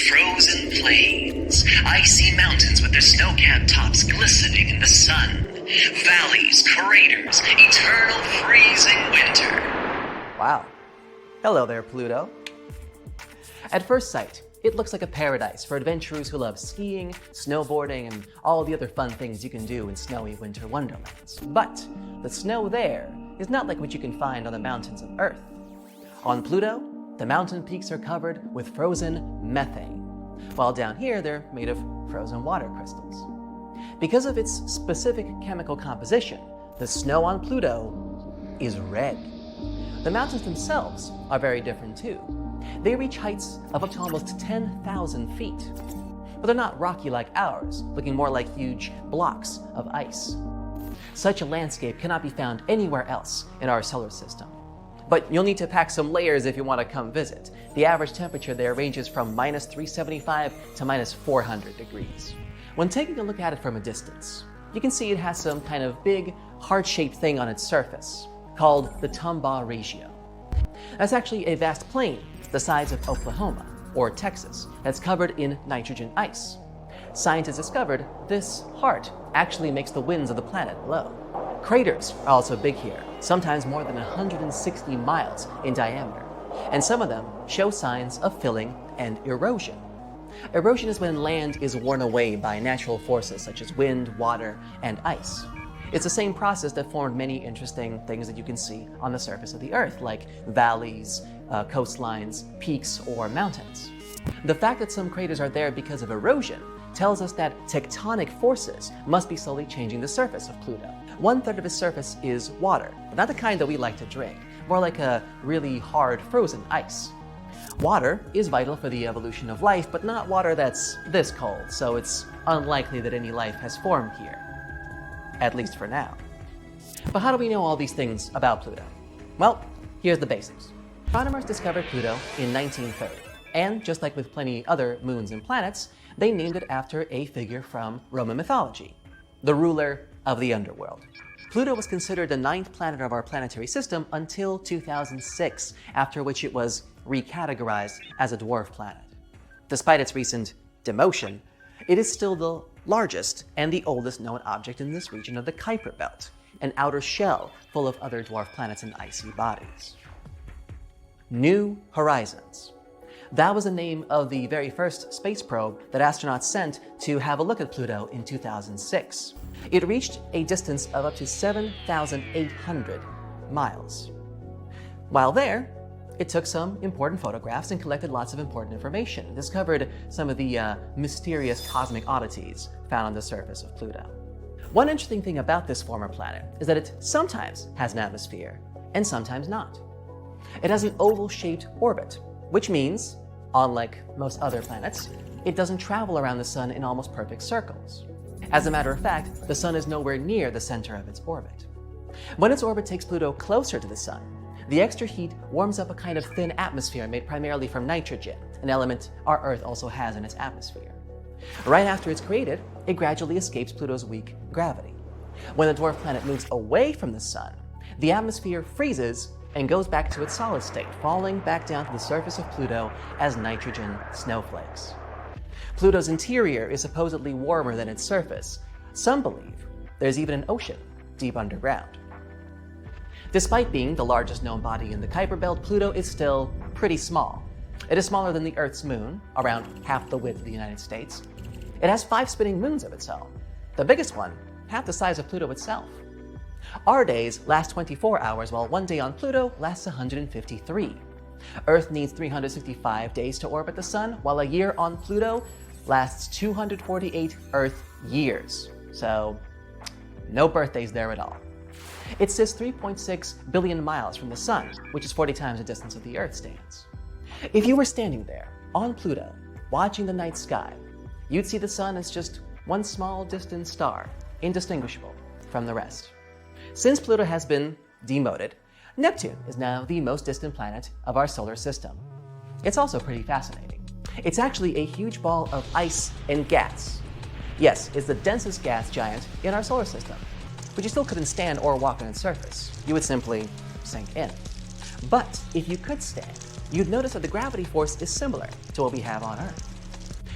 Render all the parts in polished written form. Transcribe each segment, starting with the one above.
Frozen plains, icy mountains with their snow-capped tops glistening in the sun, valleys, craters, eternal freezing winter. Wow. Hello there, Pluto. At first sight, it looks like a paradise for adventurers who love skiing, snowboarding, and all the other fun things you can do in snowy winter wonderlands. But the snow there is not like what you can find on the mountains of Earth. On Pluto, the mountain peaks are covered with frozen methane, while down here they're made of frozen water crystals. Because of its specific chemical composition, the snow on Pluto is red. The mountains themselves are very different too. They reach heights of up to almost 10,000 feet. But they're not rocky like ours, looking more like huge blocks of ice. Such a landscape cannot be found anywhere else in our solar system. But you'll need to pack some layers if you want to come visit. The average temperature there ranges from minus 375 to minus 400 degrees. When taking a look at it from a distance, you can see it has some kind of big, heart-shaped thing on its surface, called the Tombaugh Regio. That's actually a vast plain the size of Oklahoma, or Texas, that's covered in nitrogen ice. Scientists discovered this heart actually makes the winds of the planet blow. Craters are also big here, sometimes more than 160 miles in diameter, and some of them show signs of filling and erosion. Erosion is when land is worn away by natural forces such as wind, water, and ice. It's the same process that formed many interesting things that you can see on the surface of the Earth, like valleys, coastlines, peaks, or mountains. The fact that some craters are there because of erosion tells us that tectonic forces must be slowly changing the surface of Pluto. 1/3 of its surface is water, but not the kind that we like to drink, more like a really hard frozen ice. Water is vital for the evolution of life, but not water that's this cold, so it's unlikely that any life has formed here. At least for now. But how do we know all these things about Pluto? Well, here's the basics. Astronomers discovered Pluto in 1930, and just like with plenty other moons and planets, they named it after a figure from Roman mythology, the ruler of the underworld. Pluto was considered the 9th planet of our planetary system until 2006, after which it was recategorized as a dwarf planet. Despite its recent demotion, it is still the largest and the oldest known object in this region of the Kuiper Belt, an outer shell full of other dwarf planets and icy bodies. New Horizons. That was the name of the very first space probe that astronauts sent to have a look at Pluto in 2006. It reached a distance of up to 7,800 miles. While there, it took some important photographs and collected lots of important information, and discovered some of the mysterious cosmic oddities found on the surface of Pluto. One interesting thing about this former planet is that it sometimes has an atmosphere and sometimes not. It has an oval-shaped orbit, which means, unlike most other planets, it doesn't travel around the sun in almost perfect circles. As a matter of fact, the sun is nowhere near the center of its orbit. When its orbit takes Pluto closer to the sun, the extra heat warms up a kind of thin atmosphere made primarily from nitrogen, an element our Earth also has in its atmosphere. Right after it's created, it gradually escapes Pluto's weak gravity. When the dwarf planet moves away from the sun, the atmosphere freezes and goes back to its solid state, falling back down to the surface of Pluto as nitrogen snowflakes. Pluto's interior is supposedly warmer than its surface. Some believe there's even an ocean deep underground. Despite being the largest known body in the Kuiper Belt, Pluto is still pretty small. It is smaller than the Earth's moon, around half the width of the United States. It has 5 spinning moons of its own, the biggest one half the size of Pluto itself. Our days last 24 hours, while one day on Pluto lasts 153. Earth needs 365 days to orbit the sun, while a year on Pluto lasts 248 Earth years. So, no birthdays there at all. It sits 3.6 billion miles from the sun, which is 40 times the distance of the Earth stands. If you were standing there, on Pluto, watching the night sky, you'd see the sun as just one small distant star, indistinguishable from the rest. Since Pluto has been demoted, Neptune is now the most distant planet of our solar system. It's also pretty fascinating. It's actually a huge ball of ice and gas. Yes, it's the densest gas giant in our solar system, but you still couldn't stand or walk on its surface. You would simply sink in. But if you could stand, you'd notice that the gravity force is similar to what we have on Earth.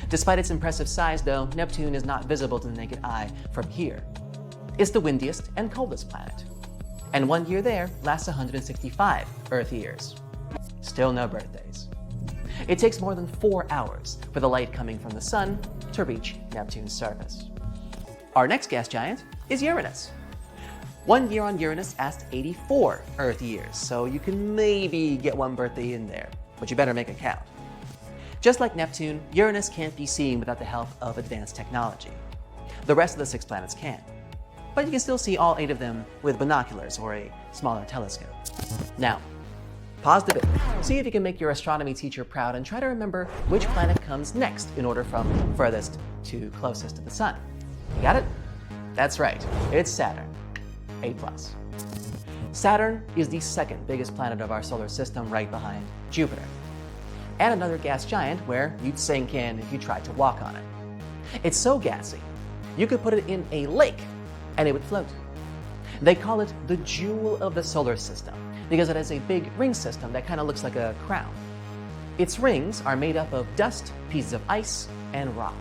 Despite its impressive size, though, Neptune is not visible to the naked eye from here. It's the windiest and coldest planet. And 1 year there lasts 165 Earth years. Still no birthdays. It takes more than 4 hours for the light coming from the sun to reach Neptune's surface. Our next gas giant is Uranus. 1 year on Uranus lasts 84 Earth years, so you can maybe get one birthday in there, but you better make it count. Just like Neptune, Uranus can't be seen without the help of advanced technology. The rest of the 6 planets can. But you can still see all 8 of them with binoculars or a smaller telescope. Now, pause the video, see if you can make your astronomy teacher proud, and try to remember which planet comes next in order from furthest to closest to the sun. You got it? That's right, it's Saturn. A+. Saturn is the 2nd biggest planet of our solar system, right behind Jupiter. And another gas giant where you'd sink in if you tried to walk on it. It's so gassy, you could put it in a lake and it would float. They call it the jewel of the solar system because it has a big ring system that kind of looks like a crown. Its rings are made up of dust, pieces of ice, and rock.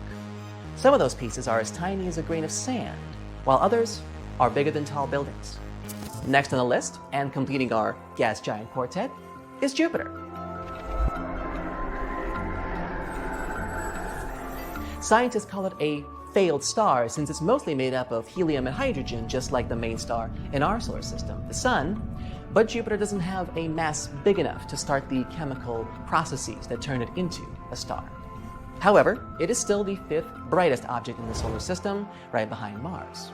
Some of those pieces are as tiny as a grain of sand, while others are bigger than tall buildings. Next on the list, and completing our gas giant quartet, is Jupiter. Scientists call it a failed star since it's mostly made up of helium and hydrogen, just like the main star in our solar system, the Sun. But Jupiter doesn't have a mass big enough to start the chemical processes that turn it into a star. However, it is still the 5th brightest object in the solar system, right behind Mars.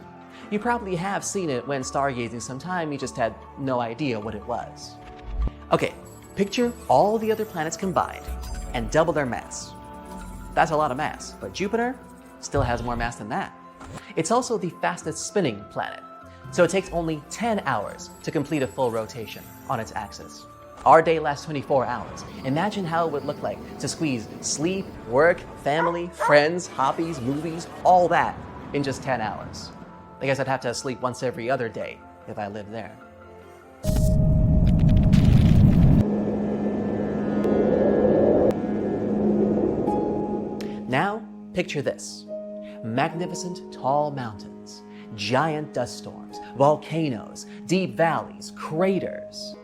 You probably have seen it when stargazing sometime, you just had no idea what it was. Okay, picture all the other planets combined and double their mass. That's a lot of mass, but Jupiter still has more mass than that. It's also the fastest spinning planet, so it takes only 10 hours to complete a full rotation on its axis. Our day lasts 24 hours. Imagine how it would look like to squeeze sleep, work, family, friends, hobbies, movies, all that in just 10 hours. I guess I'd have to sleep once every other day if I lived there. Now, picture this. Magnificent tall mountains, giant dust storms, volcanoes, deep valleys, craters.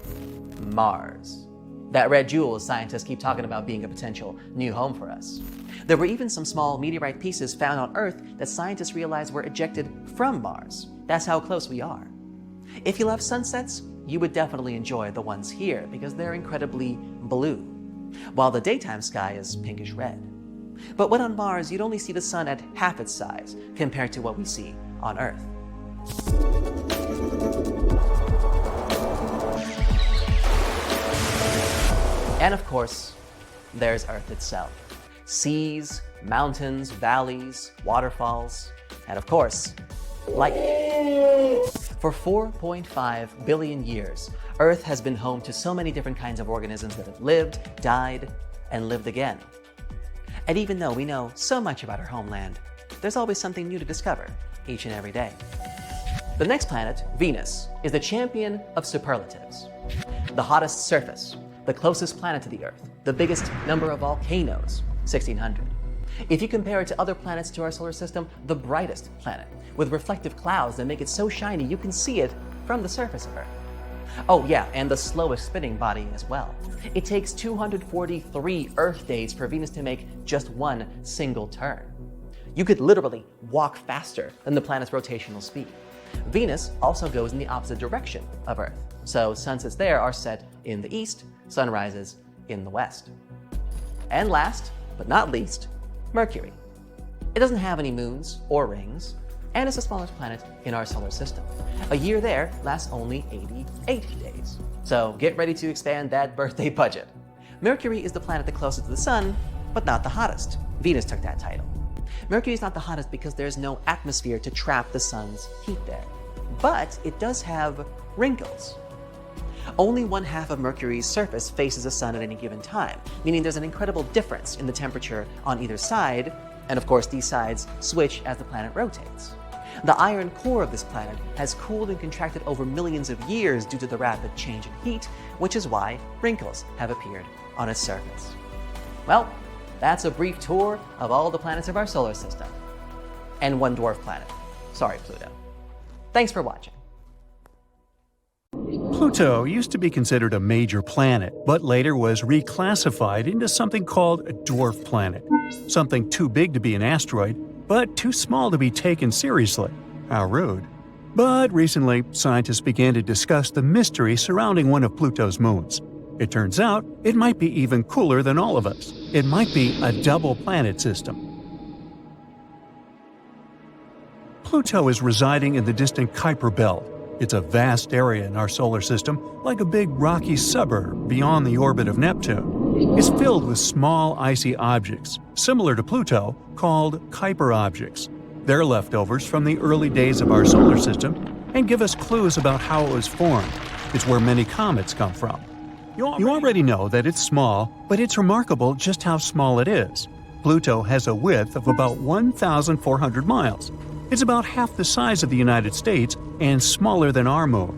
Mars. That red jewel scientists keep talking about being a potential new home for us. There were even some small meteorite pieces found on Earth that scientists realized were ejected from Mars. That's how close we are. If you love sunsets, you would definitely enjoy the ones here because they're incredibly blue, while the daytime sky is pinkish red. But when on Mars, you'd only see the sun at half its size compared to what we see on Earth. And of course, there's Earth itself. Seas, mountains, valleys, waterfalls, and of course, life. For 4.5 billion years, Earth has been home to so many different kinds of organisms that have lived, died, and lived again. And even though we know so much about our homeland, there's always something new to discover each and every day. The next planet, Venus, is the champion of superlatives. The hottest surface, the closest planet to the Earth, the biggest number of volcanoes, 1,600. If you compare it to other planets to our solar system, the brightest planet, with reflective clouds that make it so shiny you can see it from the surface of Earth. Oh yeah, and the slowest spinning body as well. It takes 243 Earth days for Venus to make just one single turn. You could literally walk faster than the planet's rotational speed. Venus also goes in the opposite direction of Earth, so sunsets there are set in the east, sunrises in the west. And last, but not least, Mercury. It doesn't have any moons or rings, and it's the smallest planet in our solar system. A year there lasts only 88 days. So get ready to expand that birthday budget. Mercury is the planet the closest to the sun, but not the hottest. Venus took that title. Mercury is not the hottest because there's no atmosphere to trap the sun's heat there. But it does have wrinkles. Only 1/2 of Mercury's surface faces the sun at any given time, meaning there's an incredible difference in the temperature on either side, and of course these sides switch as the planet rotates. The iron core of this planet has cooled and contracted over millions of years due to the rapid change in heat, which is why wrinkles have appeared on its surface. Well, That's a brief tour of all the planets of our solar system. And one dwarf planet. Sorry, Pluto. Thanks for watching. Pluto used to be considered a major planet, but later was reclassified into something called a dwarf planet. Something too big to be an asteroid, but too small to be taken seriously. How rude. But recently, scientists began to discuss the mystery surrounding one of Pluto's moons. It turns out it might be even cooler than all of us. It might be a double planet system. Pluto is residing in the distant Kuiper Belt. It's a vast area in our solar system, like a big rocky suburb beyond the orbit of Neptune. It's filled with small icy objects, similar to Pluto, called Kuiper objects. They're leftovers from the early days of our solar system and give us clues about how it was formed. It's where many comets come from. You already know that it's small, but it's remarkable just how small it is. Pluto has a width of about 1,400 miles. It's about half the size of the United States and smaller than our moon.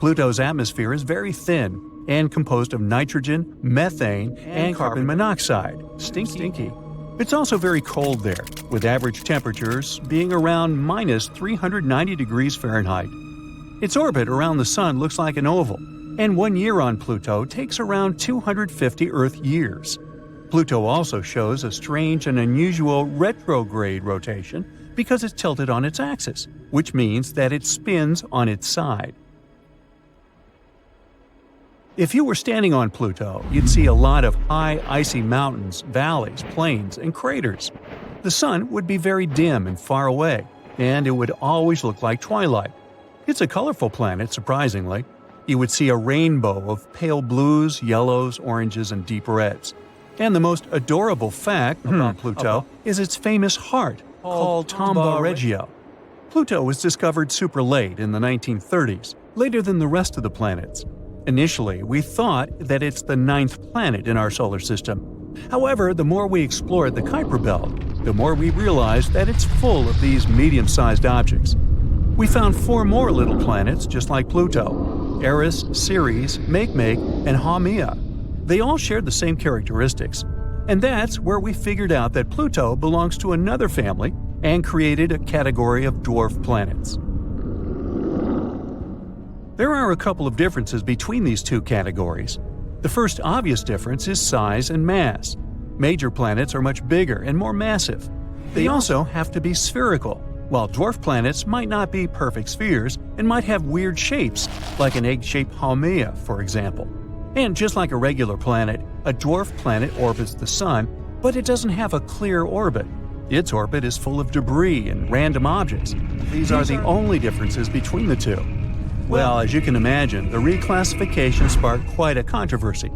Pluto's atmosphere is very thin and composed of nitrogen, methane, and carbon monoxide. Stinky. It's also very cold there, with average temperatures being around minus 390 degrees Fahrenheit. Its orbit around the Sun looks like an oval, and 1 year on Pluto takes around 250 Earth years. Pluto also shows a strange and unusual retrograde rotation because it's tilted on its axis, which means that it spins on its side. If you were standing on Pluto, you'd see a lot of high, icy mountains, valleys, plains, and craters. The Sun would be very dim and far away, and it would always look like twilight. It's a colorful planet, surprisingly. You would see a rainbow of pale blues, yellows, oranges, and deep reds. And the most adorable fact about Pluto is its famous heart, called Tombaugh Regio. Pluto was discovered super late in the 1930s, later than the rest of the planets. Initially, we thought that it's the 9th planet in our solar system. However, the more we explored the Kuiper Belt, the more we realized that it's full of these medium-sized objects. We found 4 more little planets just like Pluto: Eris, Ceres, Makemake, and Haumea. They all shared the same characteristics. And that's where we figured out that Pluto belongs to another family and created a category of dwarf planets. There are a couple of differences between these two categories. The first obvious difference is size and mass. Major planets are much bigger and more massive. They also have to be spherical, while dwarf planets might not be perfect spheres and might have weird shapes, like an egg-shaped Haumea, for example. And just like a regular planet, a dwarf planet orbits the Sun, but it doesn't have a clear orbit. Its orbit is full of debris and random objects. These are the only differences between the two. Well, as you can imagine, the reclassification sparked quite a controversy.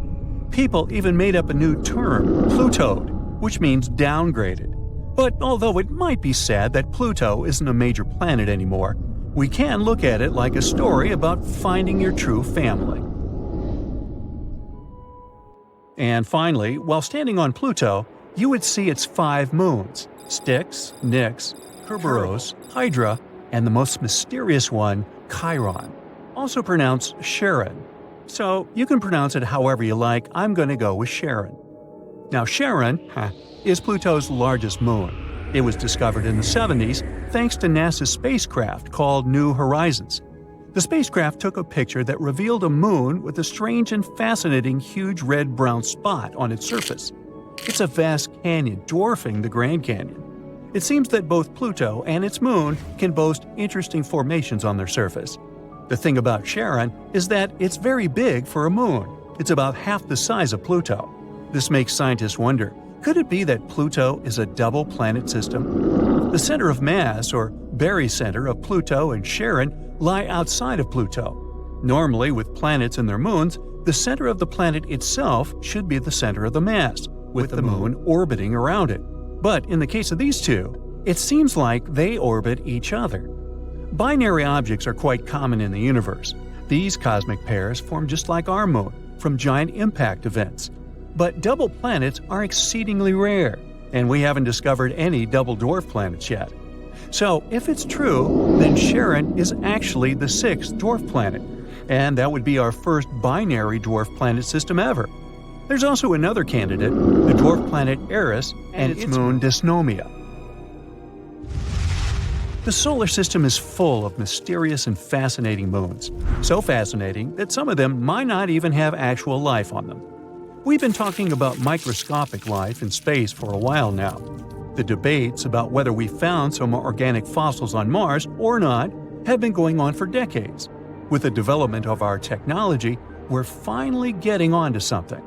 People even made up a new term, Plutoed, which means downgraded. But although it might be sad that Pluto isn't a major planet anymore, we can look at it like a story about finding your true family. And finally, while standing on Pluto, you would see its 5 moons: Styx, Nix, Kerberos, Hydra, and the most mysterious one, Chiron, also pronounced Charon. So you can pronounce it however you like. I'm going to go with Charon. Now Charon is Pluto's largest moon. It was discovered in the 70s thanks to NASA's spacecraft called New Horizons. The spacecraft took a picture that revealed a moon with a strange and fascinating huge red-brown spot on its surface. It's a vast canyon dwarfing the Grand Canyon. It seems that both Pluto and its moon can boast interesting formations on their surface. The thing about Charon is that it's very big for a moon. It's about half the size of Pluto. This makes scientists wonder, could it be that Pluto is a double planet system? The center of mass, or barycenter, of Pluto and Charon lie outside of Pluto. Normally, with planets and their moons, the center of the planet itself should be the center of the mass, with the moon orbiting around it. But in the case of these two, it seems like they orbit each other. Binary objects are quite common in the universe. These cosmic pairs form just like our moon, from giant impact events. But double planets are exceedingly rare, and we haven't discovered any double dwarf planets yet. So, if it's true, then Charon is actually the 6th dwarf planet, and that would be our first binary dwarf planet system ever. There's also another candidate, the dwarf planet Eris and its moon Dysnomia. The solar system is full of mysterious and fascinating moons. So fascinating that some of them might not even have actual life on them. We've been talking about microscopic life in space for a while now. The debates about whether we found some organic fossils on Mars or not have been going on for decades. With the development of our technology, we're finally getting onto something.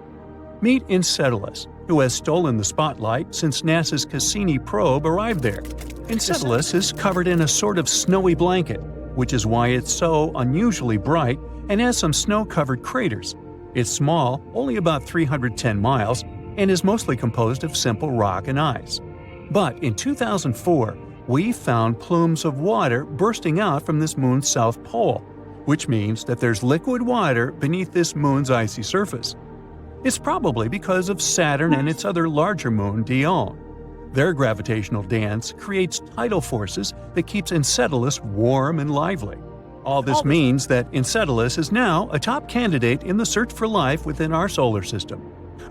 Meet Enceladus, who has stolen the spotlight since NASA's Cassini probe arrived there. Enceladus is covered in a sort of snowy blanket, which is why it's so unusually bright and has some snow-covered craters. It's small, only about 310 miles, and is mostly composed of simple rock and ice. But in 2004, we found plumes of water bursting out from this moon's south pole, which means that there's liquid water beneath this moon's icy surface. It's probably because of Saturn and its other larger moon, Dione. Their gravitational dance creates tidal forces that keeps Enceladus warm and lively. All this means that Enceladus is now a top candidate in the search for life within our solar system.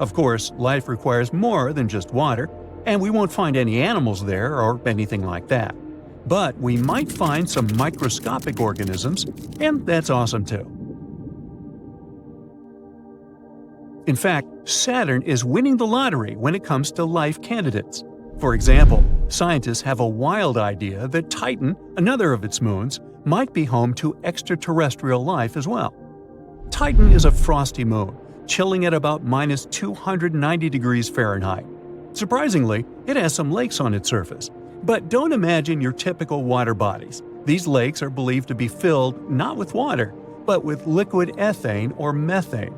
Of course, life requires more than just water, and we won't find any animals there or anything like that. But we might find some microscopic organisms, and that's awesome too. In fact, Saturn is winning the lottery when it comes to life candidates. For example, scientists have a wild idea that Titan, another of its moons, might be home to extraterrestrial life as well. Titan is a frosty moon, chilling at about minus 290 degrees Fahrenheit. Surprisingly, it has some lakes on its surface. But don't imagine your typical water bodies. These lakes are believed to be filled not with water, but with liquid ethane or methane.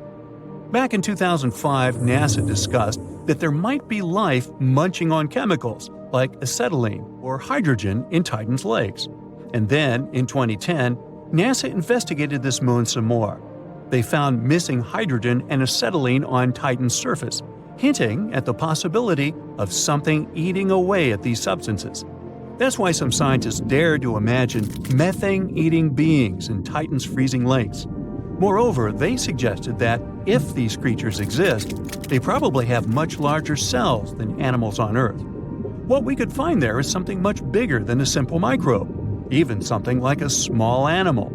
Back in 2005, NASA discussed that there might be life munching on chemicals like acetylene or hydrogen in Titan's lakes. And then, in 2010, NASA investigated this moon some more. They found missing hydrogen and acetylene on Titan's surface, hinting at the possibility of something eating away at these substances. That's why some scientists dare to imagine methane-eating beings in Titan's freezing lakes. Moreover, they suggested that if these creatures exist, they probably have much larger cells than animals on Earth. What we could find there is something much bigger than a simple microbe, even something like a small animal.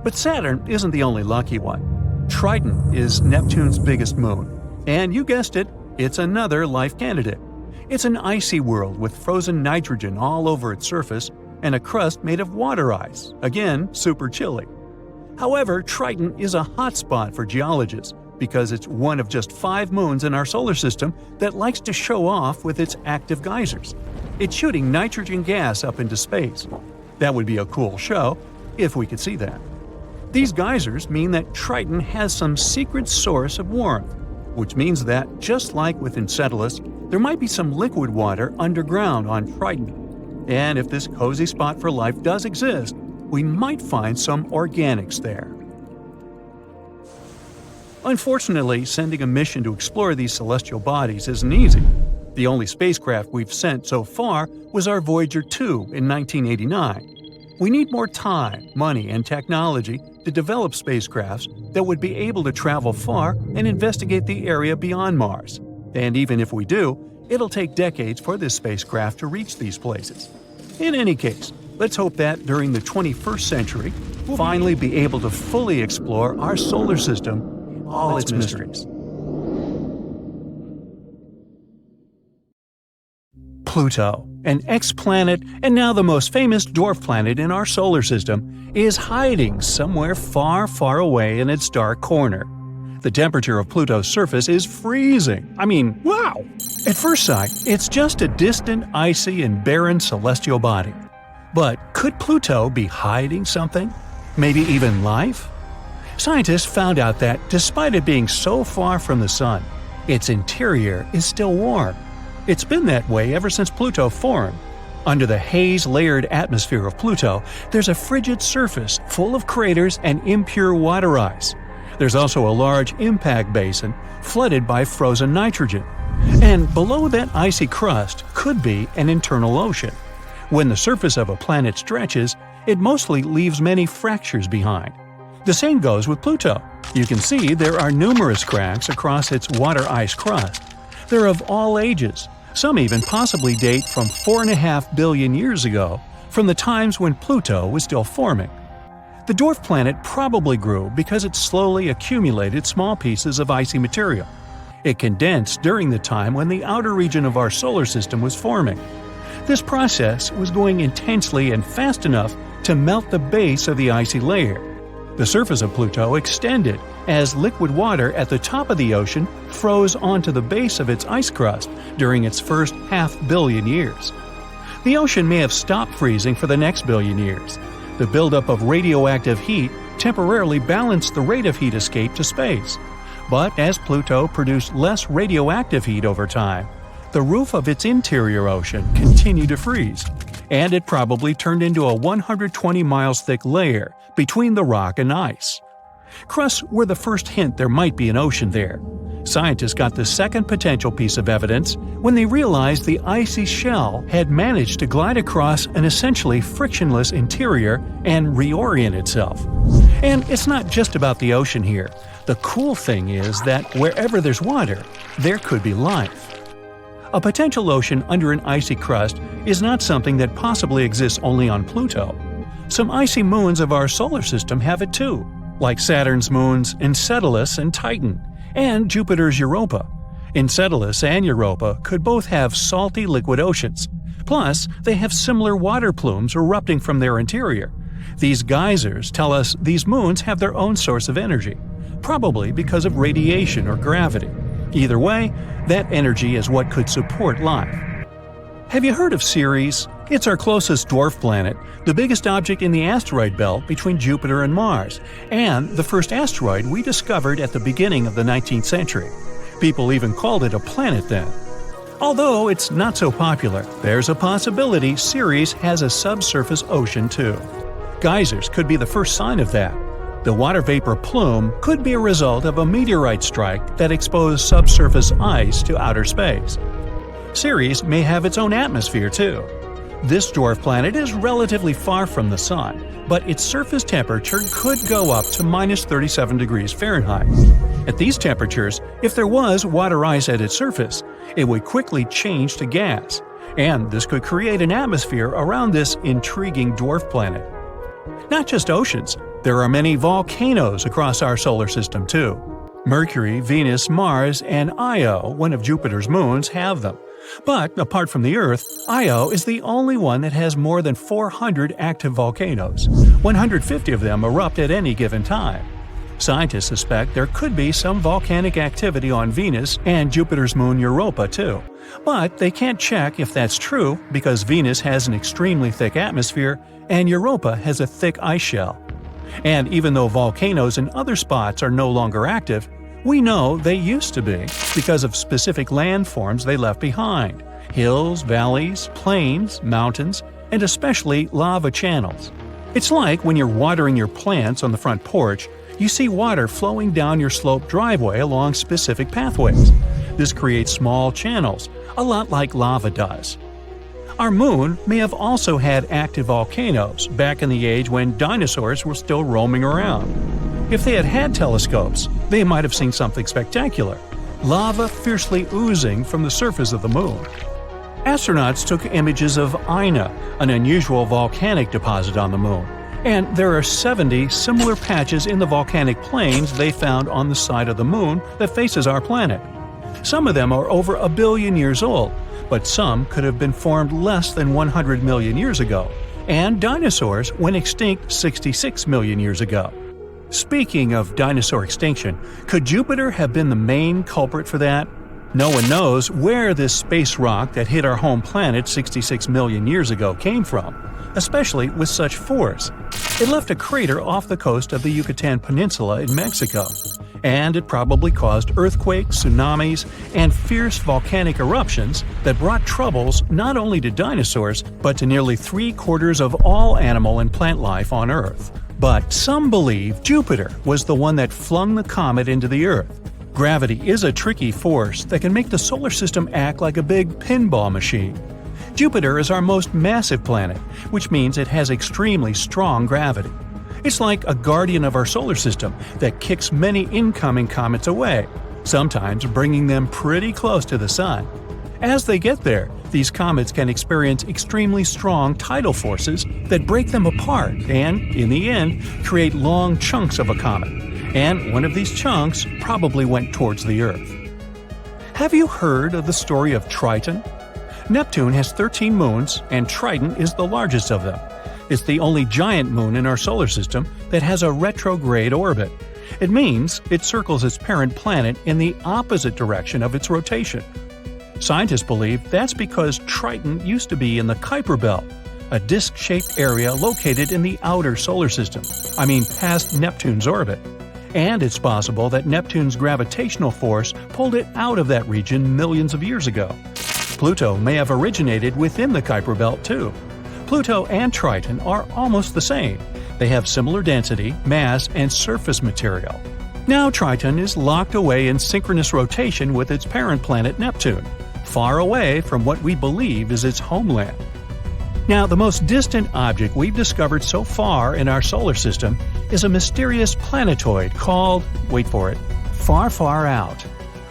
But Saturn isn't the only lucky one. Triton is Neptune's biggest moon, and you guessed it, it's another life candidate. It's an icy world with frozen nitrogen all over its surface and a crust made of water ice, again super chilly. However, Triton is a hotspot for geologists because it's one of just 5 moons in our solar system that likes to show off with its active geysers. It's shooting nitrogen gas up into space. That would be a cool show, if we could see that. These geysers mean that Triton has some secret source of warmth, which means that, just like with Enceladus, there might be some liquid water underground on Triton. And if this cozy spot for life does exist, we might find some organics there. Unfortunately, sending a mission to explore these celestial bodies isn't easy. The only spacecraft we've sent so far was our Voyager 2 in 1989. We need more time, money, and technology to develop spacecrafts that would be able to travel far and investigate the area beyond Mars. And even if we do, it'll take decades for this spacecraft to reach these places. In any case, let's hope that during the 21st century, we'll finally be able to fully explore our solar system and all its mysteries. Pluto, an ex-planet and now the most famous dwarf planet in our solar system, is hiding somewhere far, far away in its dark corner. The temperature of Pluto's surface is freezing. I mean, wow! At first sight, it's just a distant, icy, and barren celestial body. But could Pluto be hiding something? Maybe even life? Scientists found out that, despite it being so far from the Sun, its interior is still warm. It's been that way ever since Pluto formed. Under the haze-layered atmosphere of Pluto, there's a frigid surface full of craters and impure water ice. There's also a large impact basin flooded by frozen nitrogen. And below that icy crust could be an internal ocean. When the surface of a planet stretches, it mostly leaves many fractures behind. The same goes with Pluto. You can see there are numerous cracks across its water-ice crust. They're of all ages. Some even possibly date from 4.5 billion years ago, from the times when Pluto was still forming. The dwarf planet probably grew because it slowly accumulated small pieces of icy material. It condensed during the time when the outer region of our solar system was forming. This process was going intensely and fast enough to melt the base of the icy layer. The surface of Pluto extended as liquid water at the top of the ocean froze onto the base of its ice crust during its first 500 million years. The ocean may have stopped freezing for the next billion years. The buildup of radioactive heat temporarily balanced the rate of heat escape to space. But as Pluto produced less radioactive heat over time, the roof of its interior ocean continued to freeze, and it probably turned into a 120 miles thick layer between the rock and ice. Crusts were the first hint there might be an ocean there. Scientists got the second potential piece of evidence when they realized the icy shell had managed to glide across an essentially frictionless interior and reorient itself. And it's not just about the ocean here. The cool thing is that wherever there's water, there could be life. A potential ocean under an icy crust is not something that possibly exists only on Pluto. Some icy moons of our solar system have it too, like Saturn's moons Enceladus and Titan, and Jupiter's Europa. Enceladus and Europa could both have salty liquid oceans. Plus, they have similar water plumes erupting from their interior. These geysers tell us these moons have their own source of energy, probably because of radiation or gravity. Either way, that energy is what could support life. Have you heard of Ceres? It's our closest dwarf planet, the biggest object in the asteroid belt between Jupiter and Mars, and the first asteroid we discovered at the beginning of the 19th century. People even called it a planet then. Although it's not so popular, there's a possibility Ceres has a subsurface ocean too. Geysers could be the first sign of that. The water vapor plume could be a result of a meteorite strike that exposed subsurface ice to outer space. Ceres may have its own atmosphere too. This dwarf planet is relatively far from the Sun, but its surface temperature could go up to minus 37 degrees Fahrenheit. At these temperatures, if there was water ice at its surface, it would quickly change to gas, and this could create an atmosphere around this intriguing dwarf planet. Not just oceans, there are many volcanoes across our solar system too. Mercury, Venus, Mars, and Io, one of Jupiter's moons, have them. But apart from the Earth, Io is the only one that has more than 400 active volcanoes. 150 of them erupt at any given time. Scientists suspect there could be some volcanic activity on Venus and Jupiter's moon Europa too. But they can't check if that's true because Venus has an extremely thick atmosphere and Europa has a thick ice shell. And even though volcanoes in other spots are no longer active, we know they used to be because of specific landforms they left behind: hills, valleys, plains, mountains, and especially lava channels. It's like when you're watering your plants on the front porch, you see water flowing down your sloped driveway along specific pathways. This creates small channels, a lot like lava does. Our moon may have also had active volcanoes back in the age when dinosaurs were still roaming around. If they had had telescopes, they might have seen something spectacular: lava fiercely oozing from the surface of the moon. Astronauts took images of Ina, an unusual volcanic deposit on the moon, and there are 70 similar patches in the volcanic plains they found on the side of the moon that faces our planet. Some of them are over 1 billion years old, but some could have been formed less than 100 million years ago, and dinosaurs went extinct 66 million years ago. Speaking of dinosaur extinction, could Jupiter have been the main culprit for that? No one knows where this space rock that hit our home planet 66 million years ago came from, especially with such force. It left a crater off the coast of the Yucatan Peninsula in Mexico, and it probably caused earthquakes, tsunamis, and fierce volcanic eruptions that brought troubles not only to dinosaurs, but to nearly 3/4 of all animal and plant life on Earth. But some believe Jupiter was the one that flung the comet into the Earth. Gravity is a tricky force that can make the solar system act like a big pinball machine. Jupiter is our most massive planet, which means it has extremely strong gravity. It's like a guardian of our solar system that kicks many incoming comets away, sometimes bringing them pretty close to the Sun. As they get there, these comets can experience extremely strong tidal forces that break them apart and, in the end, create long chunks of a comet. And one of these chunks probably went towards the Earth. Have you heard of the story of Triton? Neptune has 13 moons, and Triton is the largest of them. It's the only giant moon in our solar system that has a retrograde orbit. It means it circles its parent planet in the opposite direction of its rotation. Scientists believe that's because Triton used to be in the Kuiper Belt, a disc-shaped area located in the outer solar system, past Neptune's orbit. And it's possible that Neptune's gravitational force pulled it out of that region millions of years ago. Pluto may have originated within the Kuiper Belt too. Pluto and Triton are almost the same. They have similar density, mass, and surface material. Now Triton is locked away in synchronous rotation with its parent planet Neptune, far away from what we believe is its homeland. Now, the most distant object we've discovered so far in our solar system is a mysterious planetoid called, wait for it, Far, Far Out.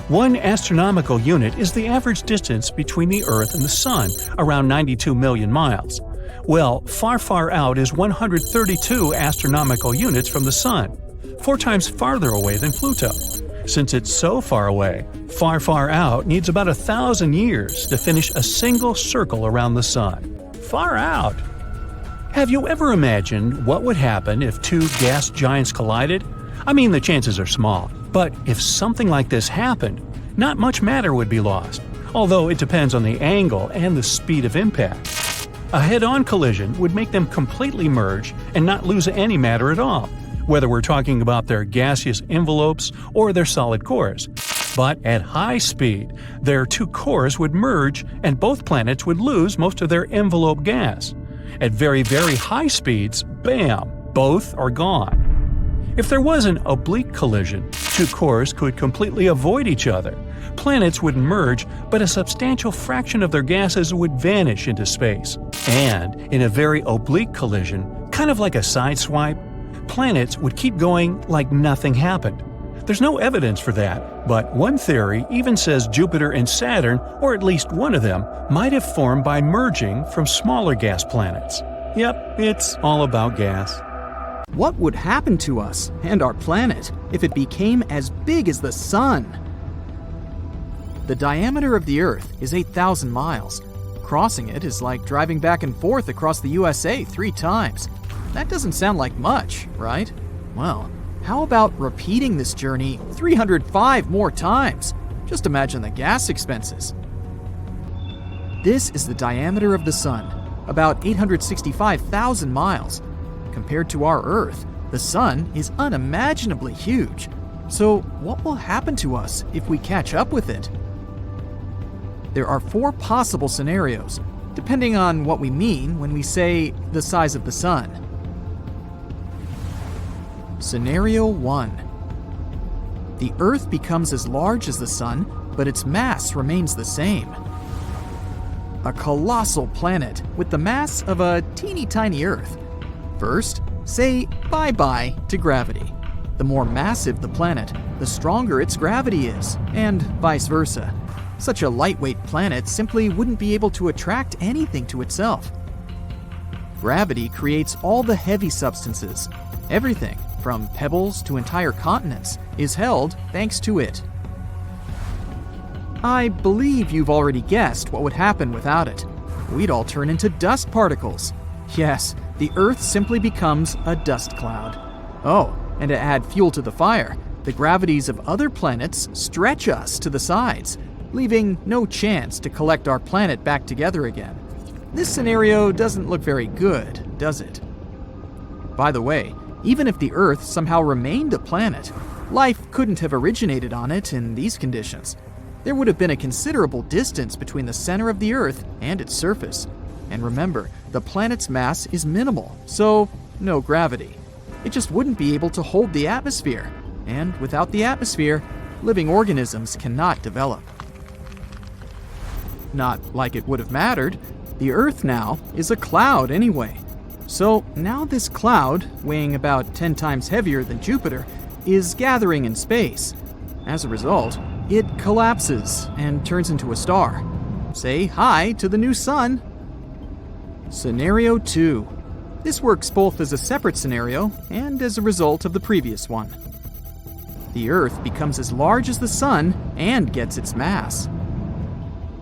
1 astronomical unit is the average distance between the Earth and the Sun, around 92 million miles. Well, Far, Far Out is 132 astronomical units from the Sun, 4 times farther away than Pluto. Since it's so far away, Far, Far Out needs about 1,000 years to finish a single circle around the Sun. Far out! Have you ever imagined what would happen if 2 gas giants collided? The chances are small, but if something like this happened, not much matter would be lost, although it depends on the angle and the speed of impact. A head-on collision would make them completely merge and not lose any matter at all, whether we're talking about their gaseous envelopes or their solid cores. But at high speed, their 2 cores would merge and both planets would lose most of their envelope gas. At very, very high speeds, bam, both are gone. If there was an oblique collision, 2 cores could completely avoid each other. Planets would merge, but a substantial fraction of their gases would vanish into space. And in a very oblique collision, kind of like a sideswipe, planets would keep going like nothing happened. There's no evidence for that, but one theory even says Jupiter and Saturn, or at least one of them, might have formed by merging from smaller gas planets. Yep, it's all about gas. What would happen to us and our planet if it became as big as the Sun? The diameter of the Earth is 8,000 miles. Crossing it is like driving back and forth across the USA 3 times. That doesn't sound like much, right? Well, how about repeating this journey 305 more times? Just imagine the gas expenses. This is the diameter of the Sun, about 865,000 miles. Compared to our Earth, the Sun is unimaginably huge. So what will happen to us if we catch up with it? There are 4 possible scenarios, depending on what we mean when we say the size of the Sun. Scenario 1. The Earth becomes as large as the Sun, but its mass remains the same. A colossal planet with the mass of a teeny tiny Earth. First, say bye-bye to gravity. The more massive the planet, the stronger its gravity is, and vice versa. Such a lightweight planet simply wouldn't be able to attract anything to itself. Gravity creates all the heavy substances. Everything, from pebbles to entire continents, is held thanks to it. I believe you've already guessed what would happen without it. We'd all turn into dust particles. Yes, the Earth simply becomes a dust cloud. Oh, and to add fuel to the fire, the gravities of other planets stretch us to the sides, leaving no chance to collect our planet back together again. This scenario doesn't look very good, does it? By the way, even if the Earth somehow remained a planet, life couldn't have originated on it in these conditions. There would have been a considerable distance between the center of the Earth and its surface. And remember, the planet's mass is minimal, so no gravity. It just wouldn't be able to hold the atmosphere. And without the atmosphere, living organisms cannot develop. Not like it would have mattered. The Earth now is a cloud anyway. So now this cloud, weighing about 10 times heavier than Jupiter, is gathering in space. As a result, it collapses and turns into a star. Say hi to the new sun. Scenario 2. This works both as a separate scenario and as a result of the previous one. The Earth becomes as large as the sun and gets its mass.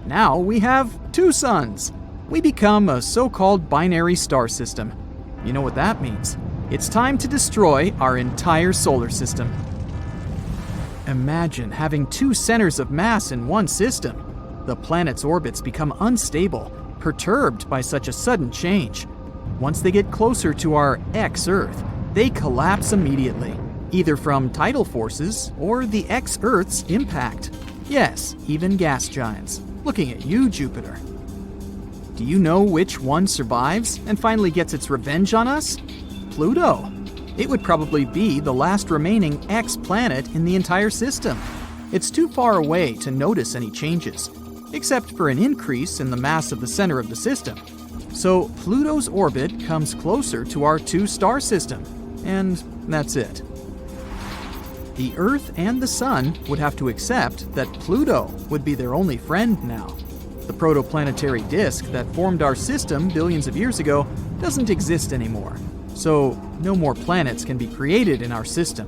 Now we have two suns. We become a so-called binary star system. You know what that means? It's time to destroy our entire solar system. Imagine having two centers of mass in one system. The planet's orbits become unstable, perturbed by such a sudden change. Once they get closer to our ex-Earth, they collapse immediately, either from tidal forces or the ex-Earth's impact. Yes, even gas giants. Looking at you, Jupiter. Do you know which one survives and finally gets its revenge on us? Pluto. It would probably be the last remaining X-planet in the entire system. It's too far away to notice any changes, except for an increase in the mass of the center of the system. So Pluto's orbit comes closer to our two-star system, and that's it. The Earth and the Sun would have to accept that Pluto would be their only friend now. The protoplanetary disk that formed our system billions of years ago doesn't exist anymore, so no more planets can be created in our system.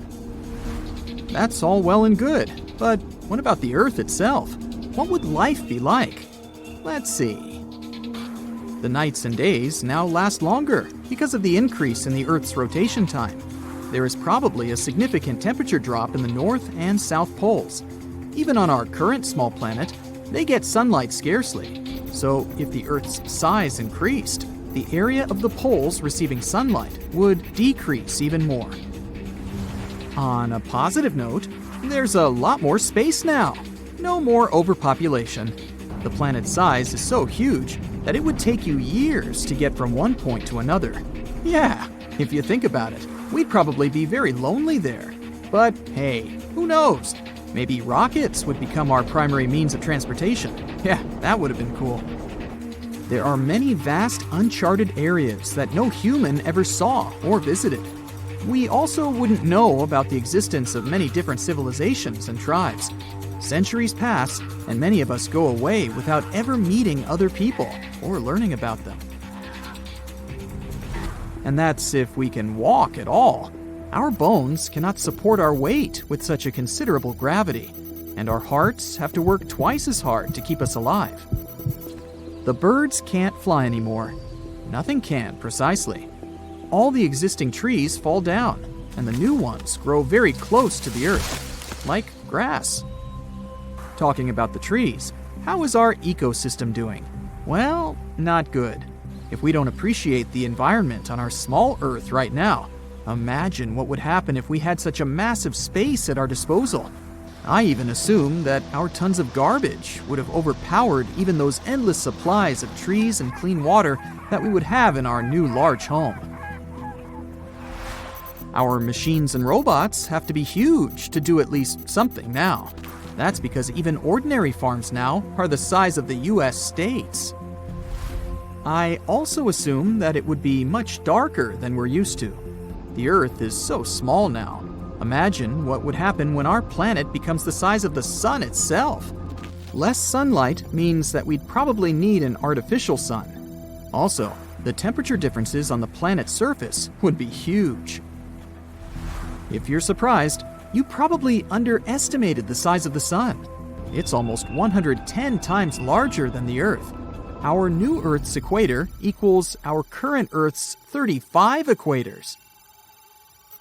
That's all well and good, but what about the Earth itself? What would life be like? Let's see. The nights and days now last longer because of the increase in the Earth's rotation time. There is probably a significant temperature drop in the north and south poles. Even on our current small planet, they get sunlight scarcely. So if the Earth's size increased, the area of the poles receiving sunlight would decrease even more. On a positive note, there's a lot more space now. No more overpopulation. The planet's size is so huge that it would take you years to get from one point to another. Yeah, if you think about it, we'd probably be very lonely there. But hey, who knows? Maybe rockets would become our primary means of transportation. Yeah, that would have been cool. There are many vast uncharted areas that no human ever saw or visited. We also wouldn't know about the existence of many different civilizations and tribes. Centuries pass, and many of us go away without ever meeting other people or learning about them. And that's if we can walk at all. Our bones cannot support our weight with such a considerable gravity, and our hearts have to work twice as hard to keep us alive. The birds can't fly anymore. Nothing can, precisely. All the existing trees fall down, and the new ones grow very close to the earth, like grass. Talking about the trees, how is our ecosystem doing? Well, not good. If we don't appreciate the environment on our small Earth right now, imagine what would happen if we had such a massive space at our disposal. I even assume that our tons of garbage would have overpowered even those endless supplies of trees and clean water that we would have in our new large home. Our machines and robots have to be huge to do at least something now. That's because even ordinary farms now are the size of the US states. I also assume that it would be much darker than we're used to. The Earth is so small now. Imagine what would happen when our planet becomes the size of the sun itself. Less sunlight means that we'd probably need an artificial sun. Also, the temperature differences on the planet's surface would be huge. If you're surprised, you probably underestimated the size of the sun. It's almost 110 times larger than the Earth. Our new Earth's equator equals our current Earth's 35 equators.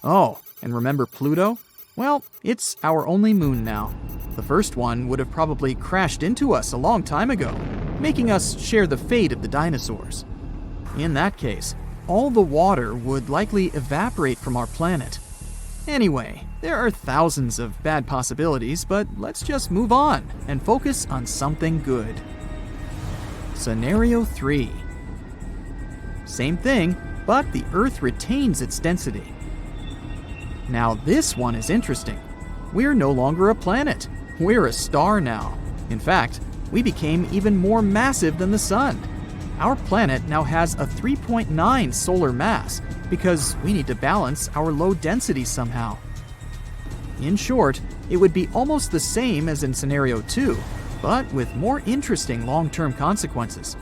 Oh, and remember Pluto? Well, it's our only moon now. The first one would have probably crashed into us a long time ago, making us share the fate of the dinosaurs. In that case, all the water would likely evaporate from our planet. Anyway, there are thousands of bad possibilities, but let's just move on and focus on something good. Scenario 3. Same thing, but the Earth retains its density. Now this one is interesting. We're no longer a planet. We're a star now. In fact, we became even more massive than the sun. our planet now has a 3.9 solar mass because we need to balance our low density somehow. In short, it would be almost the same as in scenario 2, but with more interesting long-term consequences.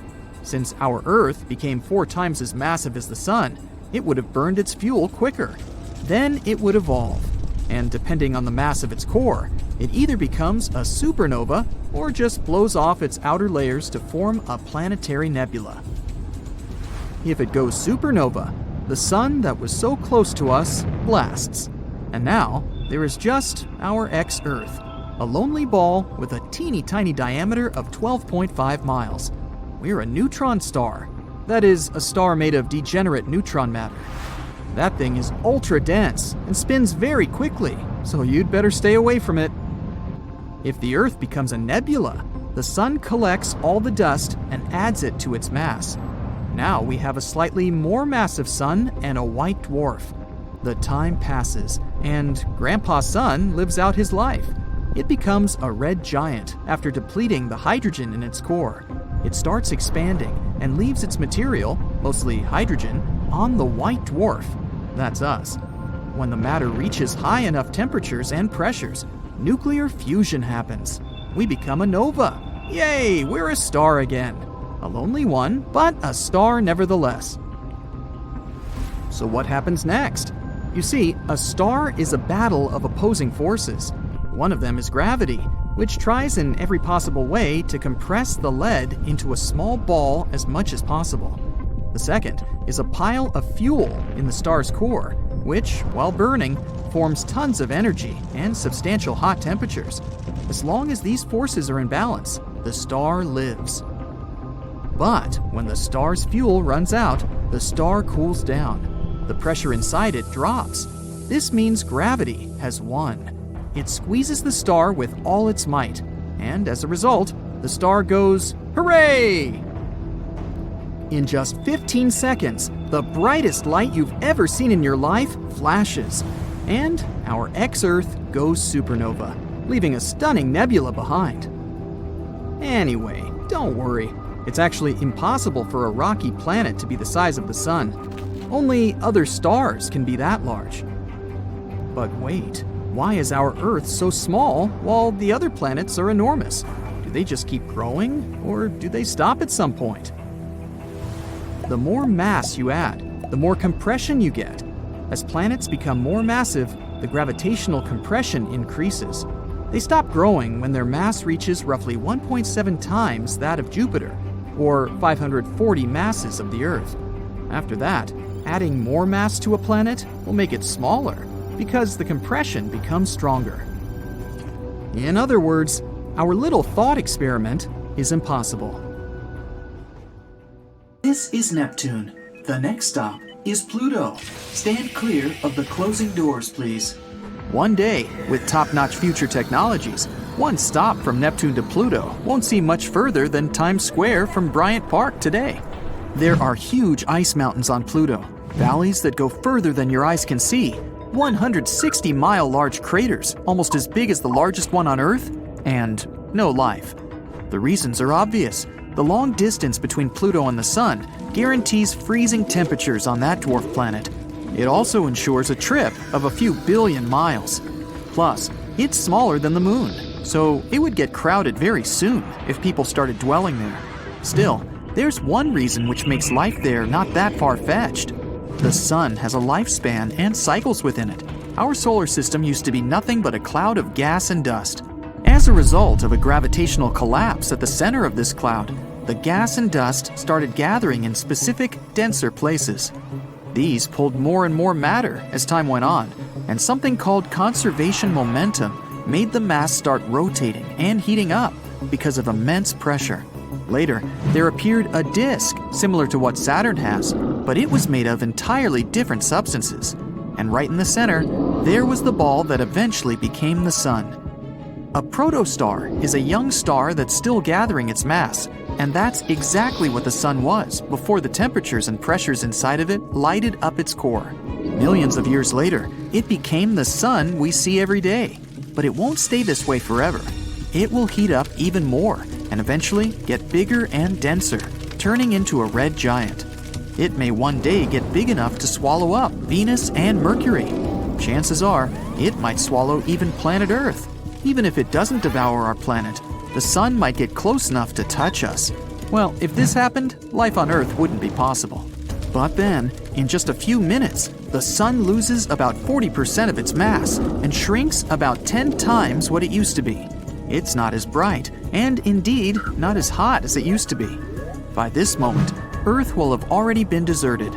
Since our Earth became 4 times as massive as the Sun, it would have burned its fuel quicker. Then it would evolve, and depending on the mass of its core, it either becomes a supernova or just blows off its outer layers to form a planetary nebula. If it goes supernova, the Sun that was so close to us blasts, and now there is just our ex-Earth, a lonely ball with a teeny tiny diameter of 12.5 miles. We're a neutron star. That is, a star made of degenerate neutron matter. That thing is ultra dense and spins very quickly, so you'd better stay away from it. If the Earth becomes a nebula, the Sun collects all the dust and adds it to its mass. Now we have a slightly more massive Sun and a white dwarf. The time passes, and Grandpa Sun lives out his life. It becomes a red giant after depleting the hydrogen in its core. It starts expanding and leaves its material, mostly hydrogen, on the white dwarf. That's us. When the matter reaches high enough temperatures and pressures, nuclear fusion happens. We become a nova. Yay, we're a star again. A lonely one, but a star nevertheless. So what happens next? You see, a star is a battle of opposing forces. One of them is gravity, which tries in every possible way to compress the lead into a small ball as much as possible. The second is a pile of fuel in the star's core, which, while burning, forms tons of energy and substantial hot temperatures. As long as these forces are in balance, the star lives. But when the star's fuel runs out, the star cools down. The pressure inside it drops. This means gravity has won. It squeezes the star with all its might, and as a result, the star goes, hooray! In just 15 seconds, the brightest light you've ever seen in your life flashes, and our ex-Earth goes supernova, leaving a stunning nebula behind. Anyway, don't worry. It's actually impossible for a rocky planet to be the size of the Sun. Only other stars can be that large. But wait, why is our Earth so small while the other planets are enormous? Do they just keep growing, or do they stop at some point? The more mass you add, the more compression you get. As planets become more massive, the gravitational compression increases. They stop growing when their mass reaches roughly 1.7 times that of Jupiter, or 540 masses of the Earth. After that, adding more mass to a planet will make it smaller, because the compression becomes stronger. In other words, our little thought experiment is impossible. This is Neptune. The next stop is Pluto. Stand clear of the closing doors, please. One day, with top-notch future technologies, one stop from Neptune to Pluto won't seem much further than Times Square from Bryant Park today. There are huge ice mountains on Pluto, valleys that go further than your eyes can see, 160-mile large craters, almost as big as the largest one on Earth, and no life. The reasons are obvious. The long distance between Pluto and the Sun guarantees freezing temperatures on that dwarf planet. It also ensures a trip of a few billion miles. Plus, it's smaller than the Moon, so it would get crowded very soon if people started dwelling there. Still, there's one reason which makes life there not that far-fetched. The Sun has a lifespan and cycles within it. Our solar system used to be nothing but a cloud of gas and dust. As a result of a gravitational collapse at the center of this cloud, the gas and dust started gathering in specific, denser places. These pulled more and more matter as time went on, and something called conservation momentum made the mass start rotating and heating up because of immense pressure. Later, there appeared a disk similar to what Saturn has, but it was made of entirely different substances. And right in the center, there was the ball that eventually became the Sun. A protostar is a young star that's still gathering its mass, and that's exactly what the Sun was before the temperatures and pressures inside of it lighted up its core. Millions of years later, it became the Sun we see every day. But it won't stay this way forever. It will heat up even more and eventually get bigger and denser, turning into a red giant. It may one day get big enough to swallow up Venus and Mercury. Chances are, it might swallow even planet Earth. Even if it doesn't devour our planet, the sun might get close enough to touch us. Well, if this happened, life on Earth wouldn't be possible. But then, in just a few minutes, the sun loses about 40% of its mass and shrinks about 10 times what it used to be. It's not as bright, and indeed, not as hot as it used to be. By this moment, Earth will have already been deserted.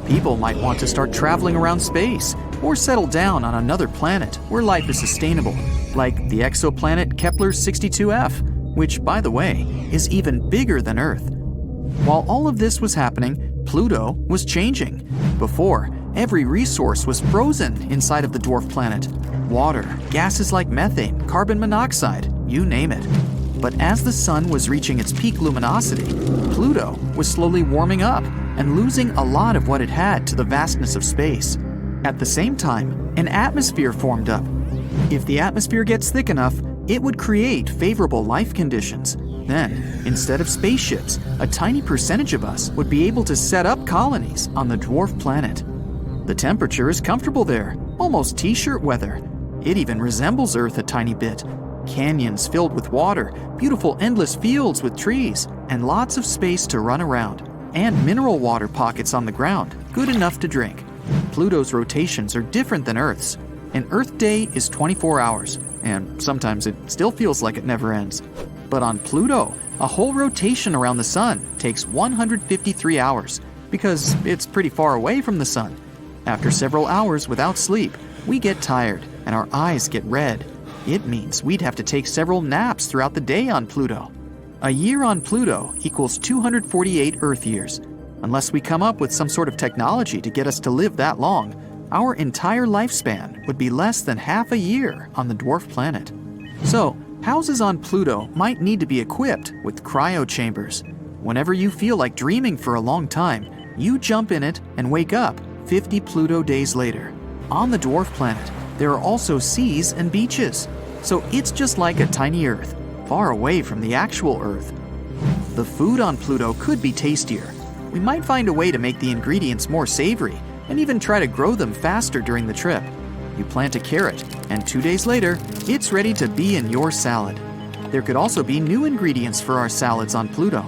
People might want to start traveling around space or settle down on another planet where life is sustainable, like the exoplanet Kepler-62f, which, by the way, is even bigger than Earth. While all of this was happening, Pluto was changing. Before, every resource was frozen inside of the dwarf planet. Water, gases like methane, carbon monoxide, you name it. But as the sun was reaching its peak luminosity, Pluto was slowly warming up and losing a lot of what it had to the vastness of space. At the same time, an atmosphere formed up. If the atmosphere gets thick enough, it would create favorable life conditions. Then, instead of spaceships, a tiny percentage of us would be able to set up colonies on the dwarf planet. The temperature is comfortable there, almost t-shirt weather. It even resembles Earth a tiny bit. Canyons filled with water, beautiful endless fields with trees, and lots of space to run around, and mineral water pockets on the ground, good enough to drink. Pluto's rotations are different than Earth's. An Earth day is 24 hours, and sometimes it still feels like it never ends. But on Pluto, a whole rotation around the sun takes 153 hours, because it's pretty far away from the sun. After several hours without sleep, we get tired and our eyes get red. It means we'd have to take several naps throughout the day on Pluto. A year on Pluto equals 248 Earth years. Unless we come up with some sort of technology to get us to live that long, our entire lifespan would be less than half a year on the dwarf planet. So, houses on Pluto might need to be equipped with cryo chambers. Whenever you feel like dreaming for a long time, you jump in it and wake up 50 Pluto days later. On the dwarf planet, there are also seas and beaches, so it's just like a tiny Earth, far away from the actual Earth. The food on Pluto could be tastier. We might find a way to make the ingredients more savory and even try to grow them faster during the trip. You plant a carrot, and 2 days later, it's ready to be in your salad. There could also be new ingredients for our salads on Pluto.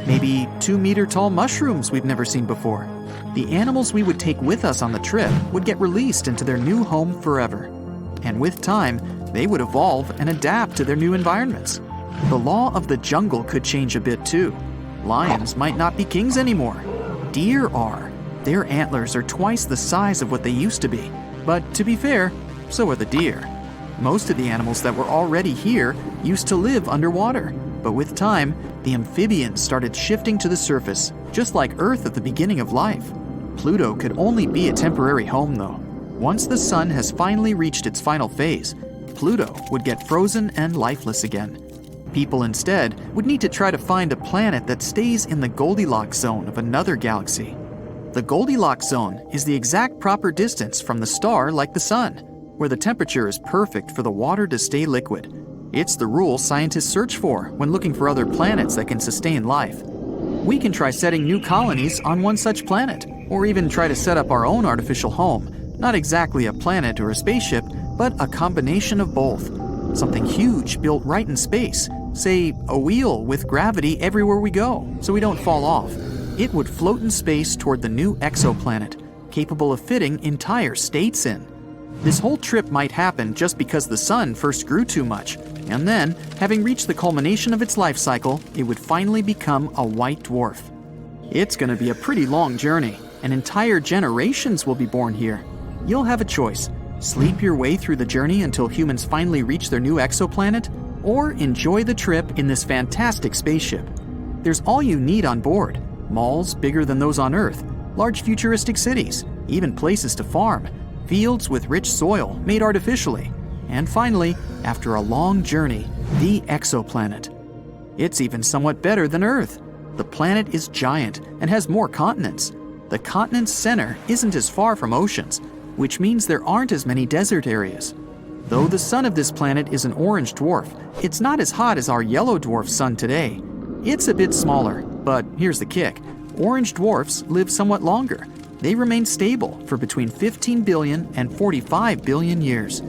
Maybe 2-meter-tall mushrooms we've never seen before. The animals we would take with us on the trip would get released into their new home forever. And with time, they would evolve and adapt to their new environments. The law of the jungle could change a bit too. Lions might not be kings anymore. Deer are. Their antlers are twice the size of what they used to be. But to be fair, so are the deer. Most of the animals that were already here used to live underwater. But with time, the amphibians started shifting to the surface, just like Earth at the beginning of life. Pluto could only be a temporary home though. Once the sun has finally reached its final phase, Pluto would get frozen and lifeless again. People instead would need to try to find a planet that stays in the Goldilocks zone of another galaxy. The Goldilocks zone is the exact proper distance from the star like the sun, where the temperature is perfect for the water to stay liquid. It's the rule scientists search for when looking for other planets that can sustain life. We can try setting new colonies on one such planet, or even try to set up our own artificial home, not exactly a planet or a spaceship, but a combination of both. Something huge built right in space, say a wheel with gravity everywhere we go, so we don't fall off. It would float in space toward the new exoplanet, capable of fitting entire states in. This whole trip might happen just because the sun first grew too much, and then, having reached the culmination of its life cycle, it would finally become a white dwarf. It's going to be a pretty long journey, and entire generations will be born here. You'll have a choice: sleep your way through the journey until humans finally reach their new exoplanet, or enjoy the trip in this fantastic spaceship. There's all you need on board: malls bigger than those on Earth, large futuristic cities, even places to farm, fields with rich soil made artificially, and finally, after a long journey, the exoplanet. It's even somewhat better than Earth. The planet is giant and has more continents. The continent's center isn't as far from oceans, which means there aren't as many desert areas. Though the sun of this planet is an orange dwarf, it's not as hot as our yellow dwarf sun today. It's a bit smaller, But here's the kick. Orange dwarfs live somewhat longer. They remain stable for between 15 billion and 45 billion years.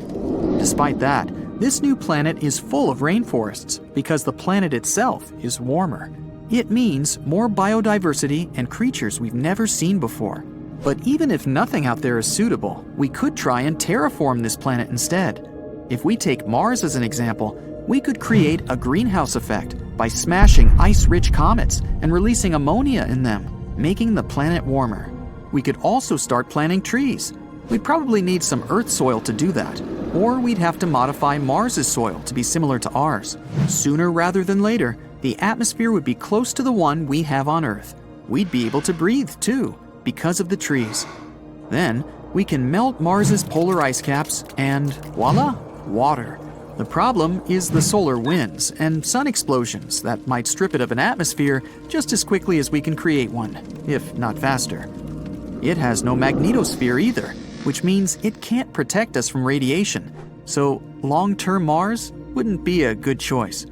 Despite that, this new planet is full of rainforests because the planet itself is warmer. It means more biodiversity and creatures we've never seen before. But even if nothing out there is suitable, we could try and terraform this planet instead. If we take Mars as an example, we could create a greenhouse effect by smashing ice-rich comets and releasing ammonia in them, making the planet warmer. We could also start planting trees. We'd probably need some Earth soil to do that, or we'd have to modify Mars's soil to be similar to ours. Sooner rather than later, the atmosphere would be close to the one we have on Earth. We'd be able to breathe too, because of the trees. Then, we can melt Mars's polar ice caps and voila, water. The problem is the solar winds and sun explosions that might strip it of an atmosphere just as quickly as we can create one, if not faster. It has no magnetosphere either, which means it can't protect us from radiation, so long-term Mars wouldn't be a good choice.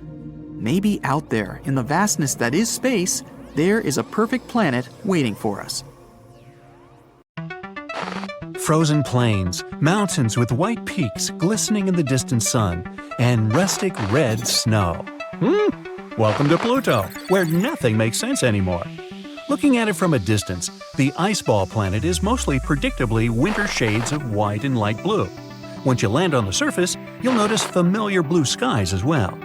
Maybe out there, in the vastness that is space, there is a perfect planet waiting for us. Frozen plains, mountains with white peaks glistening in the distant sun, and rustic red snow. Welcome to Pluto, where nothing makes sense anymore. Looking at it from a distance, the ice ball planet is mostly predictably winter shades of white and light blue. Once you land on the surface, you'll notice familiar blue skies as well.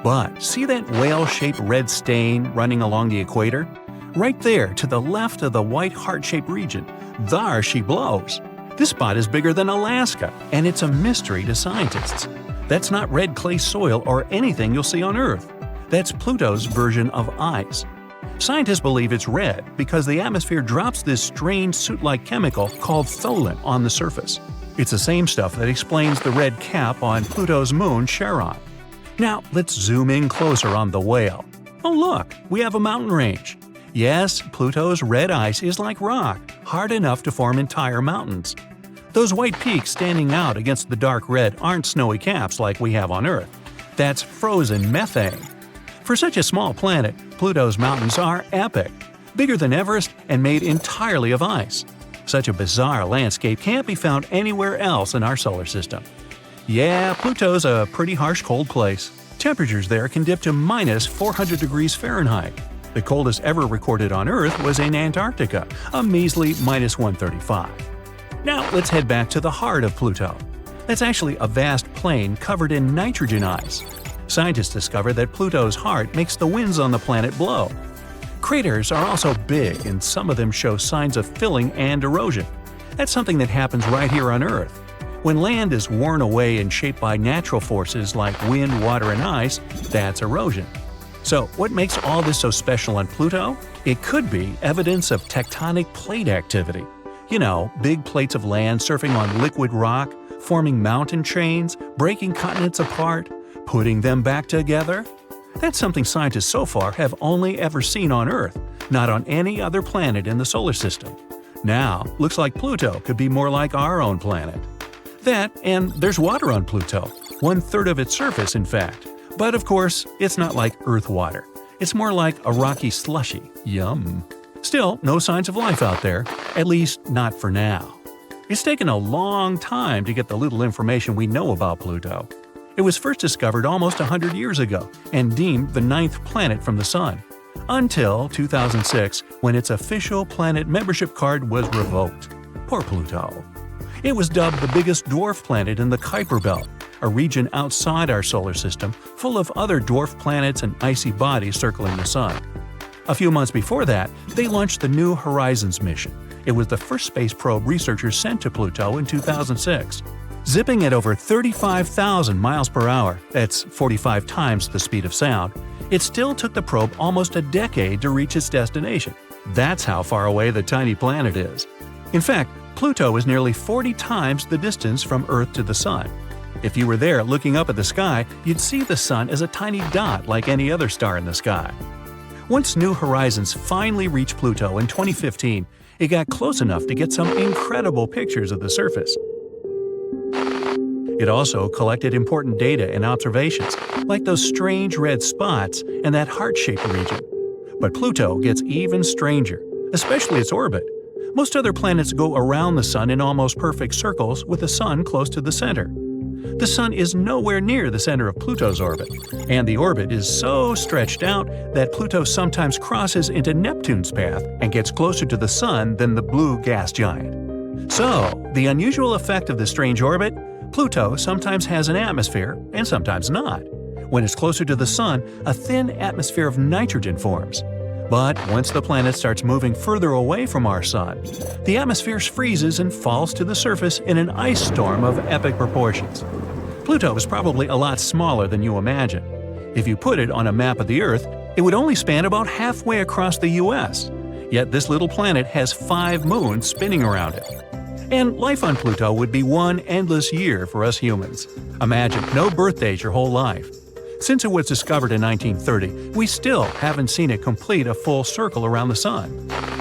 But see that whale-shaped red stain running along the equator? Right there to the left of the white heart-shaped region, there she blows. This spot is bigger than Alaska, and it's a mystery to scientists. That's not red clay soil or anything you'll see on Earth. That's Pluto's version of ice. Scientists believe it's red because the atmosphere drops this strange soot-like chemical called tholin on the surface. It's the same stuff that explains the red cap on Pluto's moon, Charon. Now, let's zoom in closer on the whale. Oh look, we have a mountain range. Yes, Pluto's red ice is like rock, hard enough to form entire mountains. Those white peaks standing out against the dark red aren't snowy caps like we have on Earth. That's frozen methane. For such a small planet, Pluto's mountains are epic, bigger than Everest and made entirely of ice. Such a bizarre landscape can't be found anywhere else in our solar system. Yeah, Pluto's a pretty harsh cold place. Temperatures there can dip to minus 400 degrees Fahrenheit. The coldest ever recorded on Earth was in Antarctica, a measly minus 135. Now let's head back to the heart of Pluto. That's actually a vast plain covered in nitrogen ice. Scientists discovered that Pluto's heart makes the winds on the planet blow. Craters are also big, and some of them show signs of filling and erosion. That's something that happens right here on Earth. When land is worn away and shaped by natural forces like wind, water, and ice, that's erosion. So, what makes all this so special on Pluto? It could be evidence of tectonic plate activity. You know, big plates of land surfing on liquid rock, forming mountain chains, breaking continents apart, putting them back together. That's something scientists so far have only ever seen on Earth, not on any other planet in the solar system. Now, looks like Pluto could be more like our own planet. That, and there's water on Pluto, 1/3 of its surface in fact. But of course, it's not like Earth water. It's more like a rocky slushy. Yum. Still, no signs of life out there, at least not for now. It's taken a long time to get the little information we know about Pluto. It was first discovered almost 100 years ago and deemed the 9th planet from the Sun, until 2006 when its official planet membership card was revoked. Poor Pluto. It was dubbed the biggest dwarf planet in the Kuiper Belt, a region outside our solar system full of other dwarf planets and icy bodies circling the Sun. A few months before that, they launched the New Horizons mission. It was the first space probe researchers sent to Pluto in 2006. Zipping at over 35,000 miles per hour, that's 45 times the speed of sound, it still took the probe almost a decade to reach its destination. That's how far away the tiny planet is. In fact, Pluto is nearly 40 times the distance from Earth to the Sun. If you were there looking up at the sky, you'd see the Sun as a tiny dot like any other star in the sky. Once New Horizons finally reached Pluto in 2015, it got close enough to get some incredible pictures of the surface. It also collected important data and observations, like those strange red spots and that heart-shaped region. But Pluto gets even stranger, especially its orbit. Most other planets go around the Sun in almost perfect circles with the Sun close to the center. The Sun is nowhere near the center of Pluto's orbit, and the orbit is so stretched out that Pluto sometimes crosses into Neptune's path and gets closer to the Sun than the blue gas giant. So, the unusual effect of the strange orbit? Pluto sometimes has an atmosphere and sometimes not. When it's closer to the Sun, a thin atmosphere of nitrogen forms. But once the planet starts moving further away from our Sun, the atmosphere freezes and falls to the surface in an ice storm of epic proportions. Pluto is probably a lot smaller than you imagine. If you put it on a map of the Earth, it would only span about halfway across the US. Yet this little planet has 5 moons spinning around it. And life on Pluto would be one endless year for us humans. Imagine no birthdays your whole life. Since it was discovered in 1930, we still haven't seen it complete a full circle around the Sun.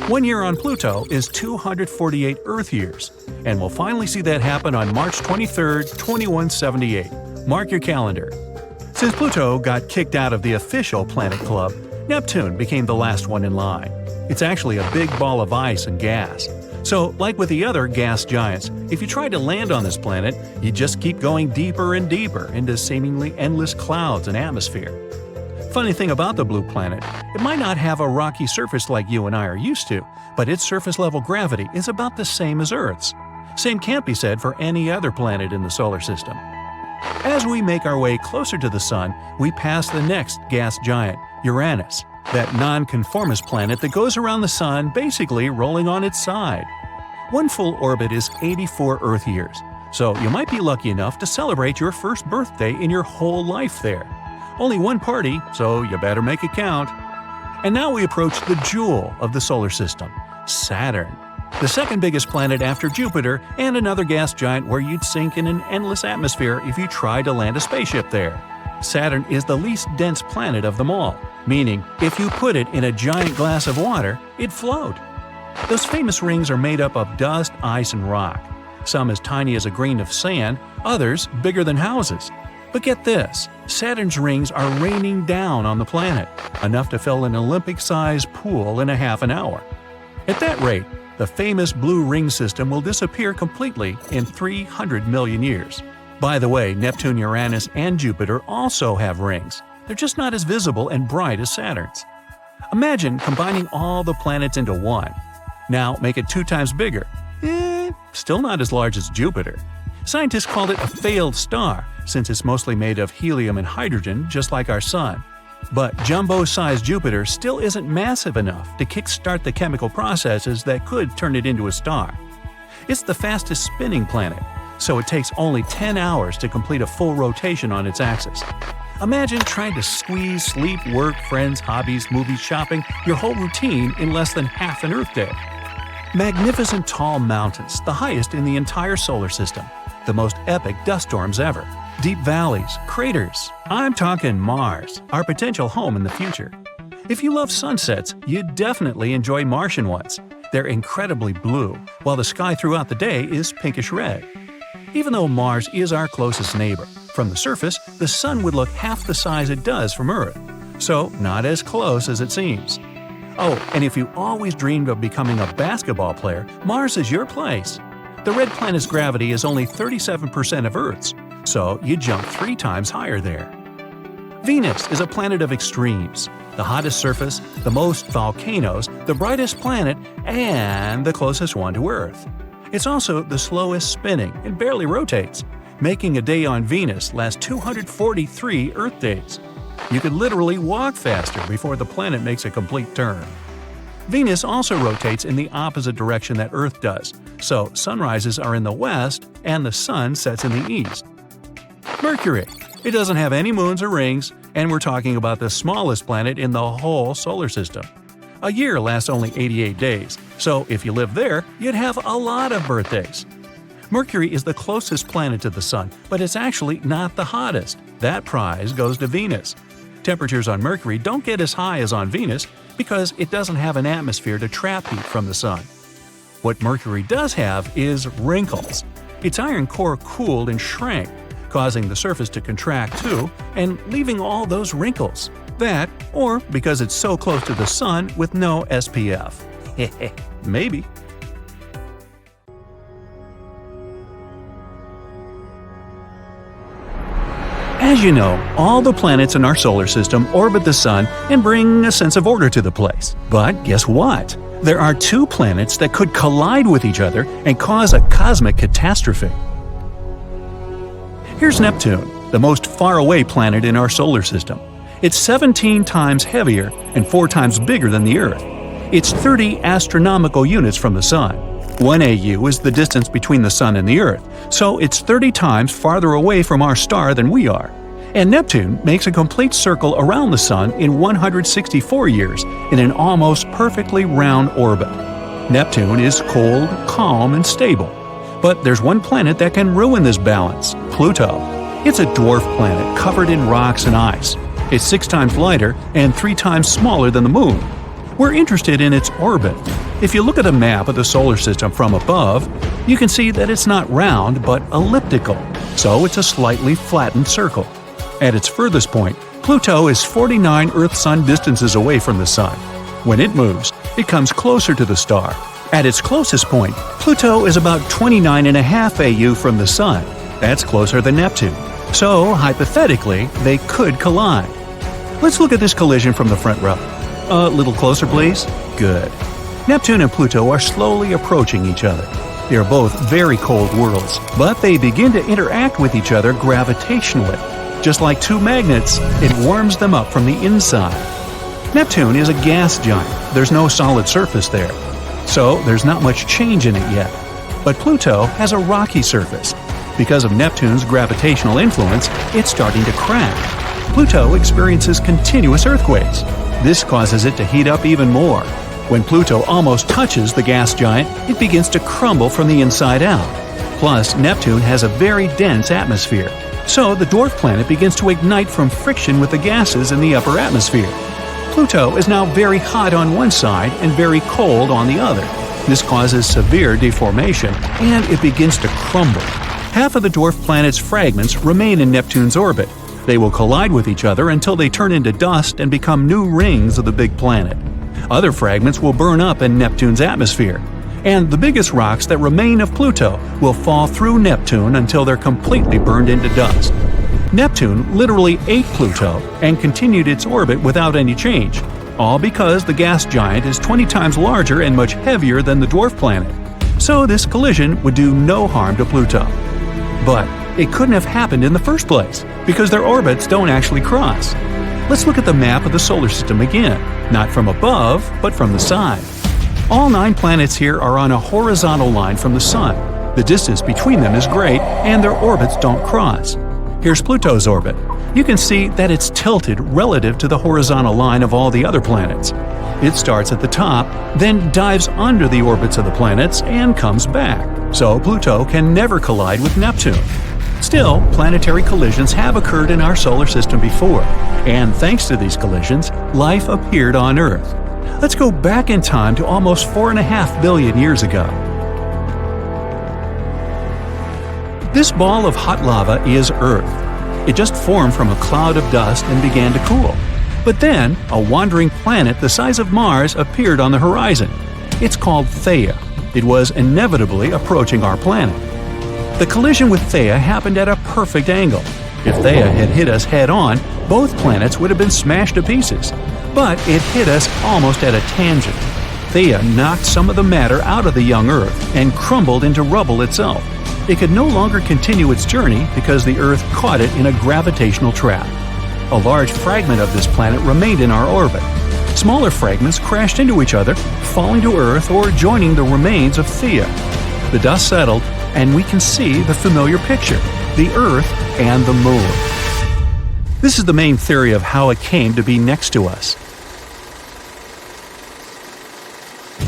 1 year on Pluto is 248 Earth years, and we'll finally see that happen on March 23, 2178. Mark your calendar. Since Pluto got kicked out of the official planet club, Neptune became the last one in line. It's actually a big ball of ice and gas. So, like with the other gas giants, if you tried to land on this planet, you just keep going deeper and deeper into seemingly endless clouds and atmosphere. Funny thing about the blue planet, it might not have a rocky surface like you and I are used to, but its surface-level gravity is about the same as Earth's. Same can't be said for any other planet in the solar system. As we make our way closer to the Sun, we pass the next gas giant, Uranus, that non-conformist planet that goes around the Sun basically rolling on its side. One full orbit is 84 Earth years, so you might be lucky enough to celebrate your first birthday in your whole life there. Only one party, so you better make it count. And now we approach the jewel of the solar system, Saturn, the second biggest planet after Jupiter and another gas giant where you'd sink in an endless atmosphere if you tried to land a spaceship there. Saturn is the least dense planet of them all, meaning if you put it in a giant glass of water, it'd float. Those famous rings are made up of dust, ice, and rock. Some as tiny as a grain of sand, others bigger than houses. But get this, Saturn's rings are raining down on the planet, enough to fill an Olympic-sized pool in a half an hour. At that rate, the famous blue ring system will disappear completely in 300 million years. By the way, Neptune, Uranus, and Jupiter also have rings. They're just not as visible and bright as Saturn's. Imagine combining all the planets into one. Now make it 2 times bigger. Still not as large as Jupiter. Scientists called it a failed star, since it's mostly made of helium and hydrogen, just like our Sun. But jumbo-sized Jupiter still isn't massive enough to kickstart the chemical processes that could turn it into a star. It's the fastest spinning planet, so it takes only 10 hours to complete a full rotation on its axis. Imagine trying to squeeze sleep, work, friends, hobbies, movies, shopping, your whole routine in less than half an Earth day. Magnificent tall mountains, the highest in the entire solar system. The most epic dust storms ever. Deep valleys, craters. I'm talking Mars, our potential home in the future. If you love sunsets, you'd definitely enjoy Martian ones. They're incredibly blue, while the sky throughout the day is pinkish red. Even though Mars is our closest neighbor, from the surface, the Sun would look half the size it does from Earth. So, not as close as it seems. Oh, and if you always dreamed of becoming a basketball player, Mars is your place. The red planet's gravity is only 37% of Earth's, so you jump 3 times higher there. Venus is a planet of extremes. The hottest surface, the most volcanoes, the brightest planet, and the closest one to Earth. It's also the slowest spinning and barely rotates, making a day on Venus last 243 Earth days. You could literally walk faster before the planet makes a complete turn. Venus also rotates in the opposite direction that Earth does, so sunrises are in the west and the sun sets in the east. Mercury. It doesn't have any moons or rings, and we're talking about the smallest planet in the whole solar system. A year lasts only 88 days, so if you live there, you'd have a lot of birthdays. Mercury is the closest planet to the Sun, but it's actually not the hottest. That prize goes to Venus. Temperatures on Mercury don't get as high as on Venus because it doesn't have an atmosphere to trap heat from the Sun. What Mercury does have is wrinkles. Its iron core cooled and shrank, causing the surface to contract too, and leaving all those wrinkles. like that, or because it's so close to the Sun with no SPF. Maybe. As you know, all the planets in our solar system orbit the Sun and bring a sense of order to the place. But guess what? There are two planets that could collide with each other and cause a cosmic catastrophe. Here's Neptune, the most faraway planet in our solar system. It's 17 times heavier and 4 times bigger than the Earth. It's 30 astronomical units from the Sun. 1 AU is the distance between the Sun and the Earth, so it's 30 times farther away from our star than we are. And Neptune makes a complete circle around the Sun in 164 years in an almost perfectly round orbit. Neptune is cold, calm, and stable. But there's one planet that can ruin this balance: Pluto. It's a dwarf planet covered in rocks and ice. It's 6 times lighter and 3 times smaller than the Moon. We're interested in its orbit. If you look at a map of the solar system from above, you can see that it's not round but elliptical, so it's a slightly flattened circle. At its furthest point, Pluto is 49 Earth-Sun distances away from the Sun. When it moves, it comes closer to the star. At its closest point, Pluto is about 29.5 AU from the Sun. That's closer than Neptune. So, hypothetically, they could collide. Let's look at this collision from the front row. A little closer, please? Good. Neptune and Pluto are slowly approaching each other. They are both very cold worlds, but they begin to interact with each other gravitationally. Just like two magnets, it warms them up from the inside. Neptune is a gas giant. There's no solid surface there, so there's not much change in it yet. But Pluto has a rocky surface. Because of Neptune's gravitational influence, it's starting to crack. Pluto experiences continuous earthquakes. This causes it to heat up even more. When Pluto almost touches the gas giant, it begins to crumble from the inside out. Plus, Neptune has a very dense atmosphere. So the dwarf planet begins to ignite from friction with the gases in the upper atmosphere. Pluto is now very hot on one side and very cold on the other. This causes severe deformation, and it begins to crumble. Half of the dwarf planet's fragments remain in Neptune's orbit. They will collide with each other until they turn into dust and become new rings of the big planet. Other fragments will burn up in Neptune's atmosphere. And the biggest rocks that remain of Pluto will fall through Neptune until they're completely burned into dust. Neptune literally ate Pluto and continued its orbit without any change, all because the gas giant is 20 times larger and much heavier than the dwarf planet. So this collision would do no harm to Pluto. But it couldn't have happened in the first place, because their orbits don't actually cross. Let's look at the map of the solar system again, not from above, but from the side. All 9 planets here are on a horizontal line from the Sun. The distance between them is great, and their orbits don't cross. Here's Pluto's orbit. You can see that it's tilted relative to the horizontal line of all the other planets. It starts at the top, then dives under the orbits of the planets and comes back. So Pluto can never collide with Neptune. Still, planetary collisions have occurred in our solar system before, and thanks to these collisions, life appeared on Earth. Let's go back in time to almost 4.5 billion years ago. This ball of hot lava is Earth. It just formed from a cloud of dust and began to cool. But then, a wandering planet the size of Mars appeared on the horizon. It's called Theia. It was inevitably approaching our planet. The collision with Theia happened at a perfect angle. If Theia had hit us head-on, both planets would have been smashed to pieces. But it hit us almost at a tangent. Theia knocked some of the matter out of the young Earth and crumbled into rubble itself. It could no longer continue its journey because the Earth caught it in a gravitational trap. A large fragment of this planet remained in our orbit. Smaller fragments crashed into each other, falling to Earth or joining the remains of Theia. The dust settled, and we can see the familiar picture: the Earth and the Moon. This is the main theory of how it came to be next to us.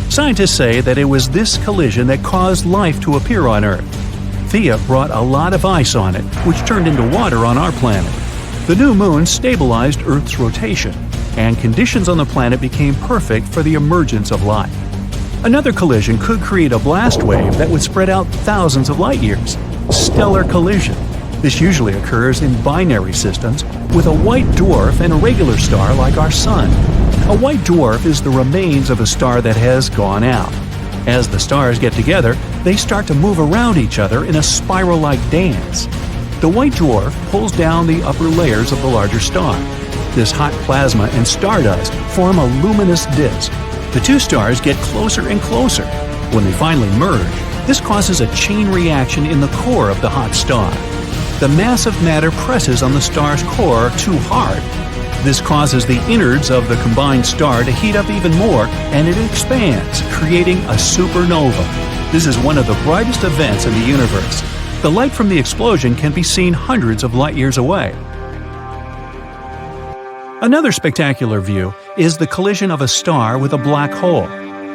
Scientists say that it was this collision that caused life to appear on Earth. Theia brought a lot of ice on it, which turned into water on our planet. The new moon stabilized Earth's rotation, and conditions on the planet became perfect for the emergence of life. Another collision could create a blast wave that would spread out thousands of light years. Stellar collision. This usually occurs in binary systems with a white dwarf and a regular star like our Sun. A white dwarf is the remains of a star that has gone out. As the stars get together, they start to move around each other in a spiral-like dance. The white dwarf pulls down the upper layers of the larger star. This hot plasma and stardust form a luminous disk. The two stars get closer and closer. When they finally merge, this causes a chain reaction in the core of the hot star. The massive matter presses on the star's core too hard. This causes the innards of the combined star to heat up even more, and it expands, creating a supernova. This is one of the brightest events in the universe. The light from the explosion can be seen hundreds of light years away. Another spectacular view is the collision of a star with a black hole.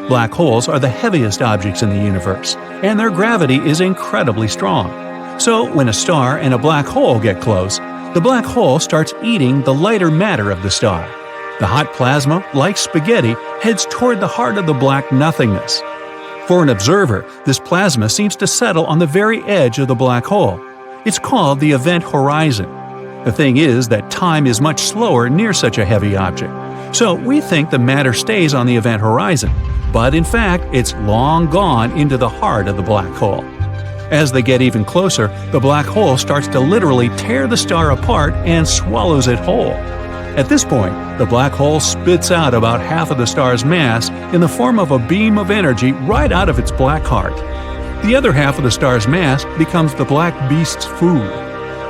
Black holes are the heaviest objects in the universe, and their gravity is incredibly strong. So, when a star and a black hole get close, the black hole starts eating the lighter matter of the star. The hot plasma, like spaghetti, heads toward the heart of the black nothingness. For an observer, this plasma seems to settle on the very edge of the black hole. It's called the event horizon. The thing is that time is much slower near such a heavy object, so we think the matter stays on the event horizon, but in fact it's long gone into the heart of the black hole. As they get even closer, the black hole starts to literally tear the star apart and swallows it whole. At this point, the black hole spits out about half of the star's mass in the form of a beam of energy right out of its black heart. The other half of the star's mass becomes the black beast's food.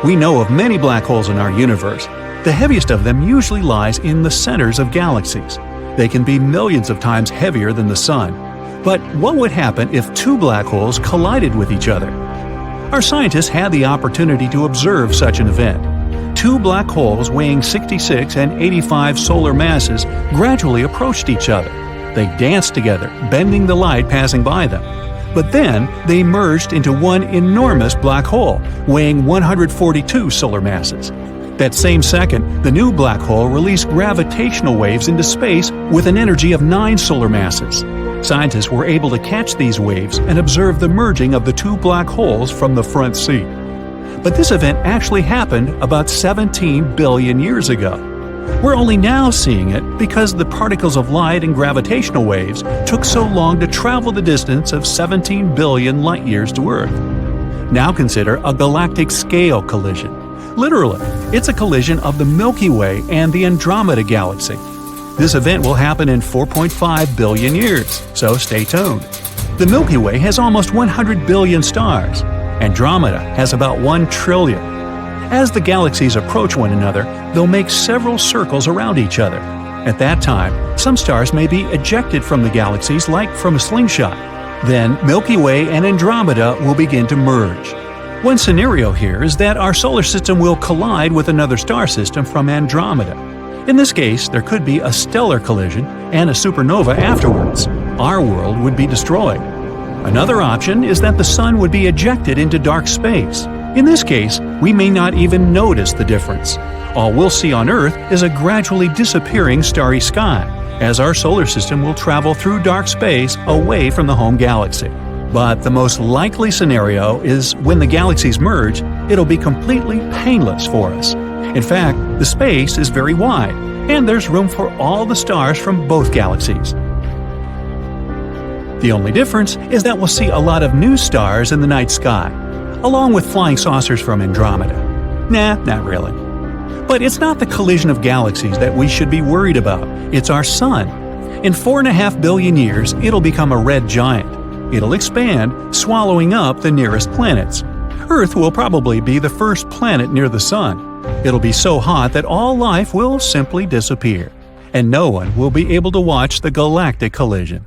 We know of many black holes in our universe. The heaviest of them usually lies in the centers of galaxies. They can be millions of times heavier than the Sun. But what would happen if two black holes collided with each other? Our scientists had the opportunity to observe such an event. Two black holes weighing 66 and 85 solar masses gradually approached each other. They danced together, bending the light passing by them. But then they merged into one enormous black hole, weighing 142 solar masses. That same second, the new black hole released gravitational waves into space with an energy of 9 solar masses. Scientists were able to catch these waves and observe the merging of the two black holes from the front seat. But this event actually happened about 17 billion years ago. We're only now seeing it because the particles of light and gravitational waves took so long to travel the distance of 17 billion light years to Earth. Now consider a galactic scale collision. Literally, it's a collision of the Milky Way and the Andromeda galaxy. This event will happen in 4.5 billion years, so stay tuned. The Milky Way has almost 100 billion stars. Andromeda has about 1 trillion. As the galaxies approach one another, they'll make several circles around each other. At that time, some stars may be ejected from the galaxies like from a slingshot. Then Milky Way and Andromeda will begin to merge. One scenario here is that our solar system will collide with another star system from Andromeda. In this case, there could be a stellar collision and a supernova afterwards. Our world would be destroyed. Another option is that the Sun would be ejected into dark space. In this case, we may not even notice the difference. All we'll see on Earth is a gradually disappearing starry sky, as our solar system will travel through dark space away from the home galaxy. But the most likely scenario is when the galaxies merge, it'll be completely painless for us. In fact, the space is very wide, and there's room for all the stars from both galaxies. The only difference is that we'll see a lot of new stars in the night sky, along with flying saucers from Andromeda. Nah, not really. But it's not the collision of galaxies that we should be worried about, it's our Sun. In 4.5 billion years, it'll become a red giant. It'll expand, swallowing up the nearest planets. Earth will probably be the first planet near the Sun. It'll be so hot that all life will simply disappear, and no one will be able to watch the galactic collision.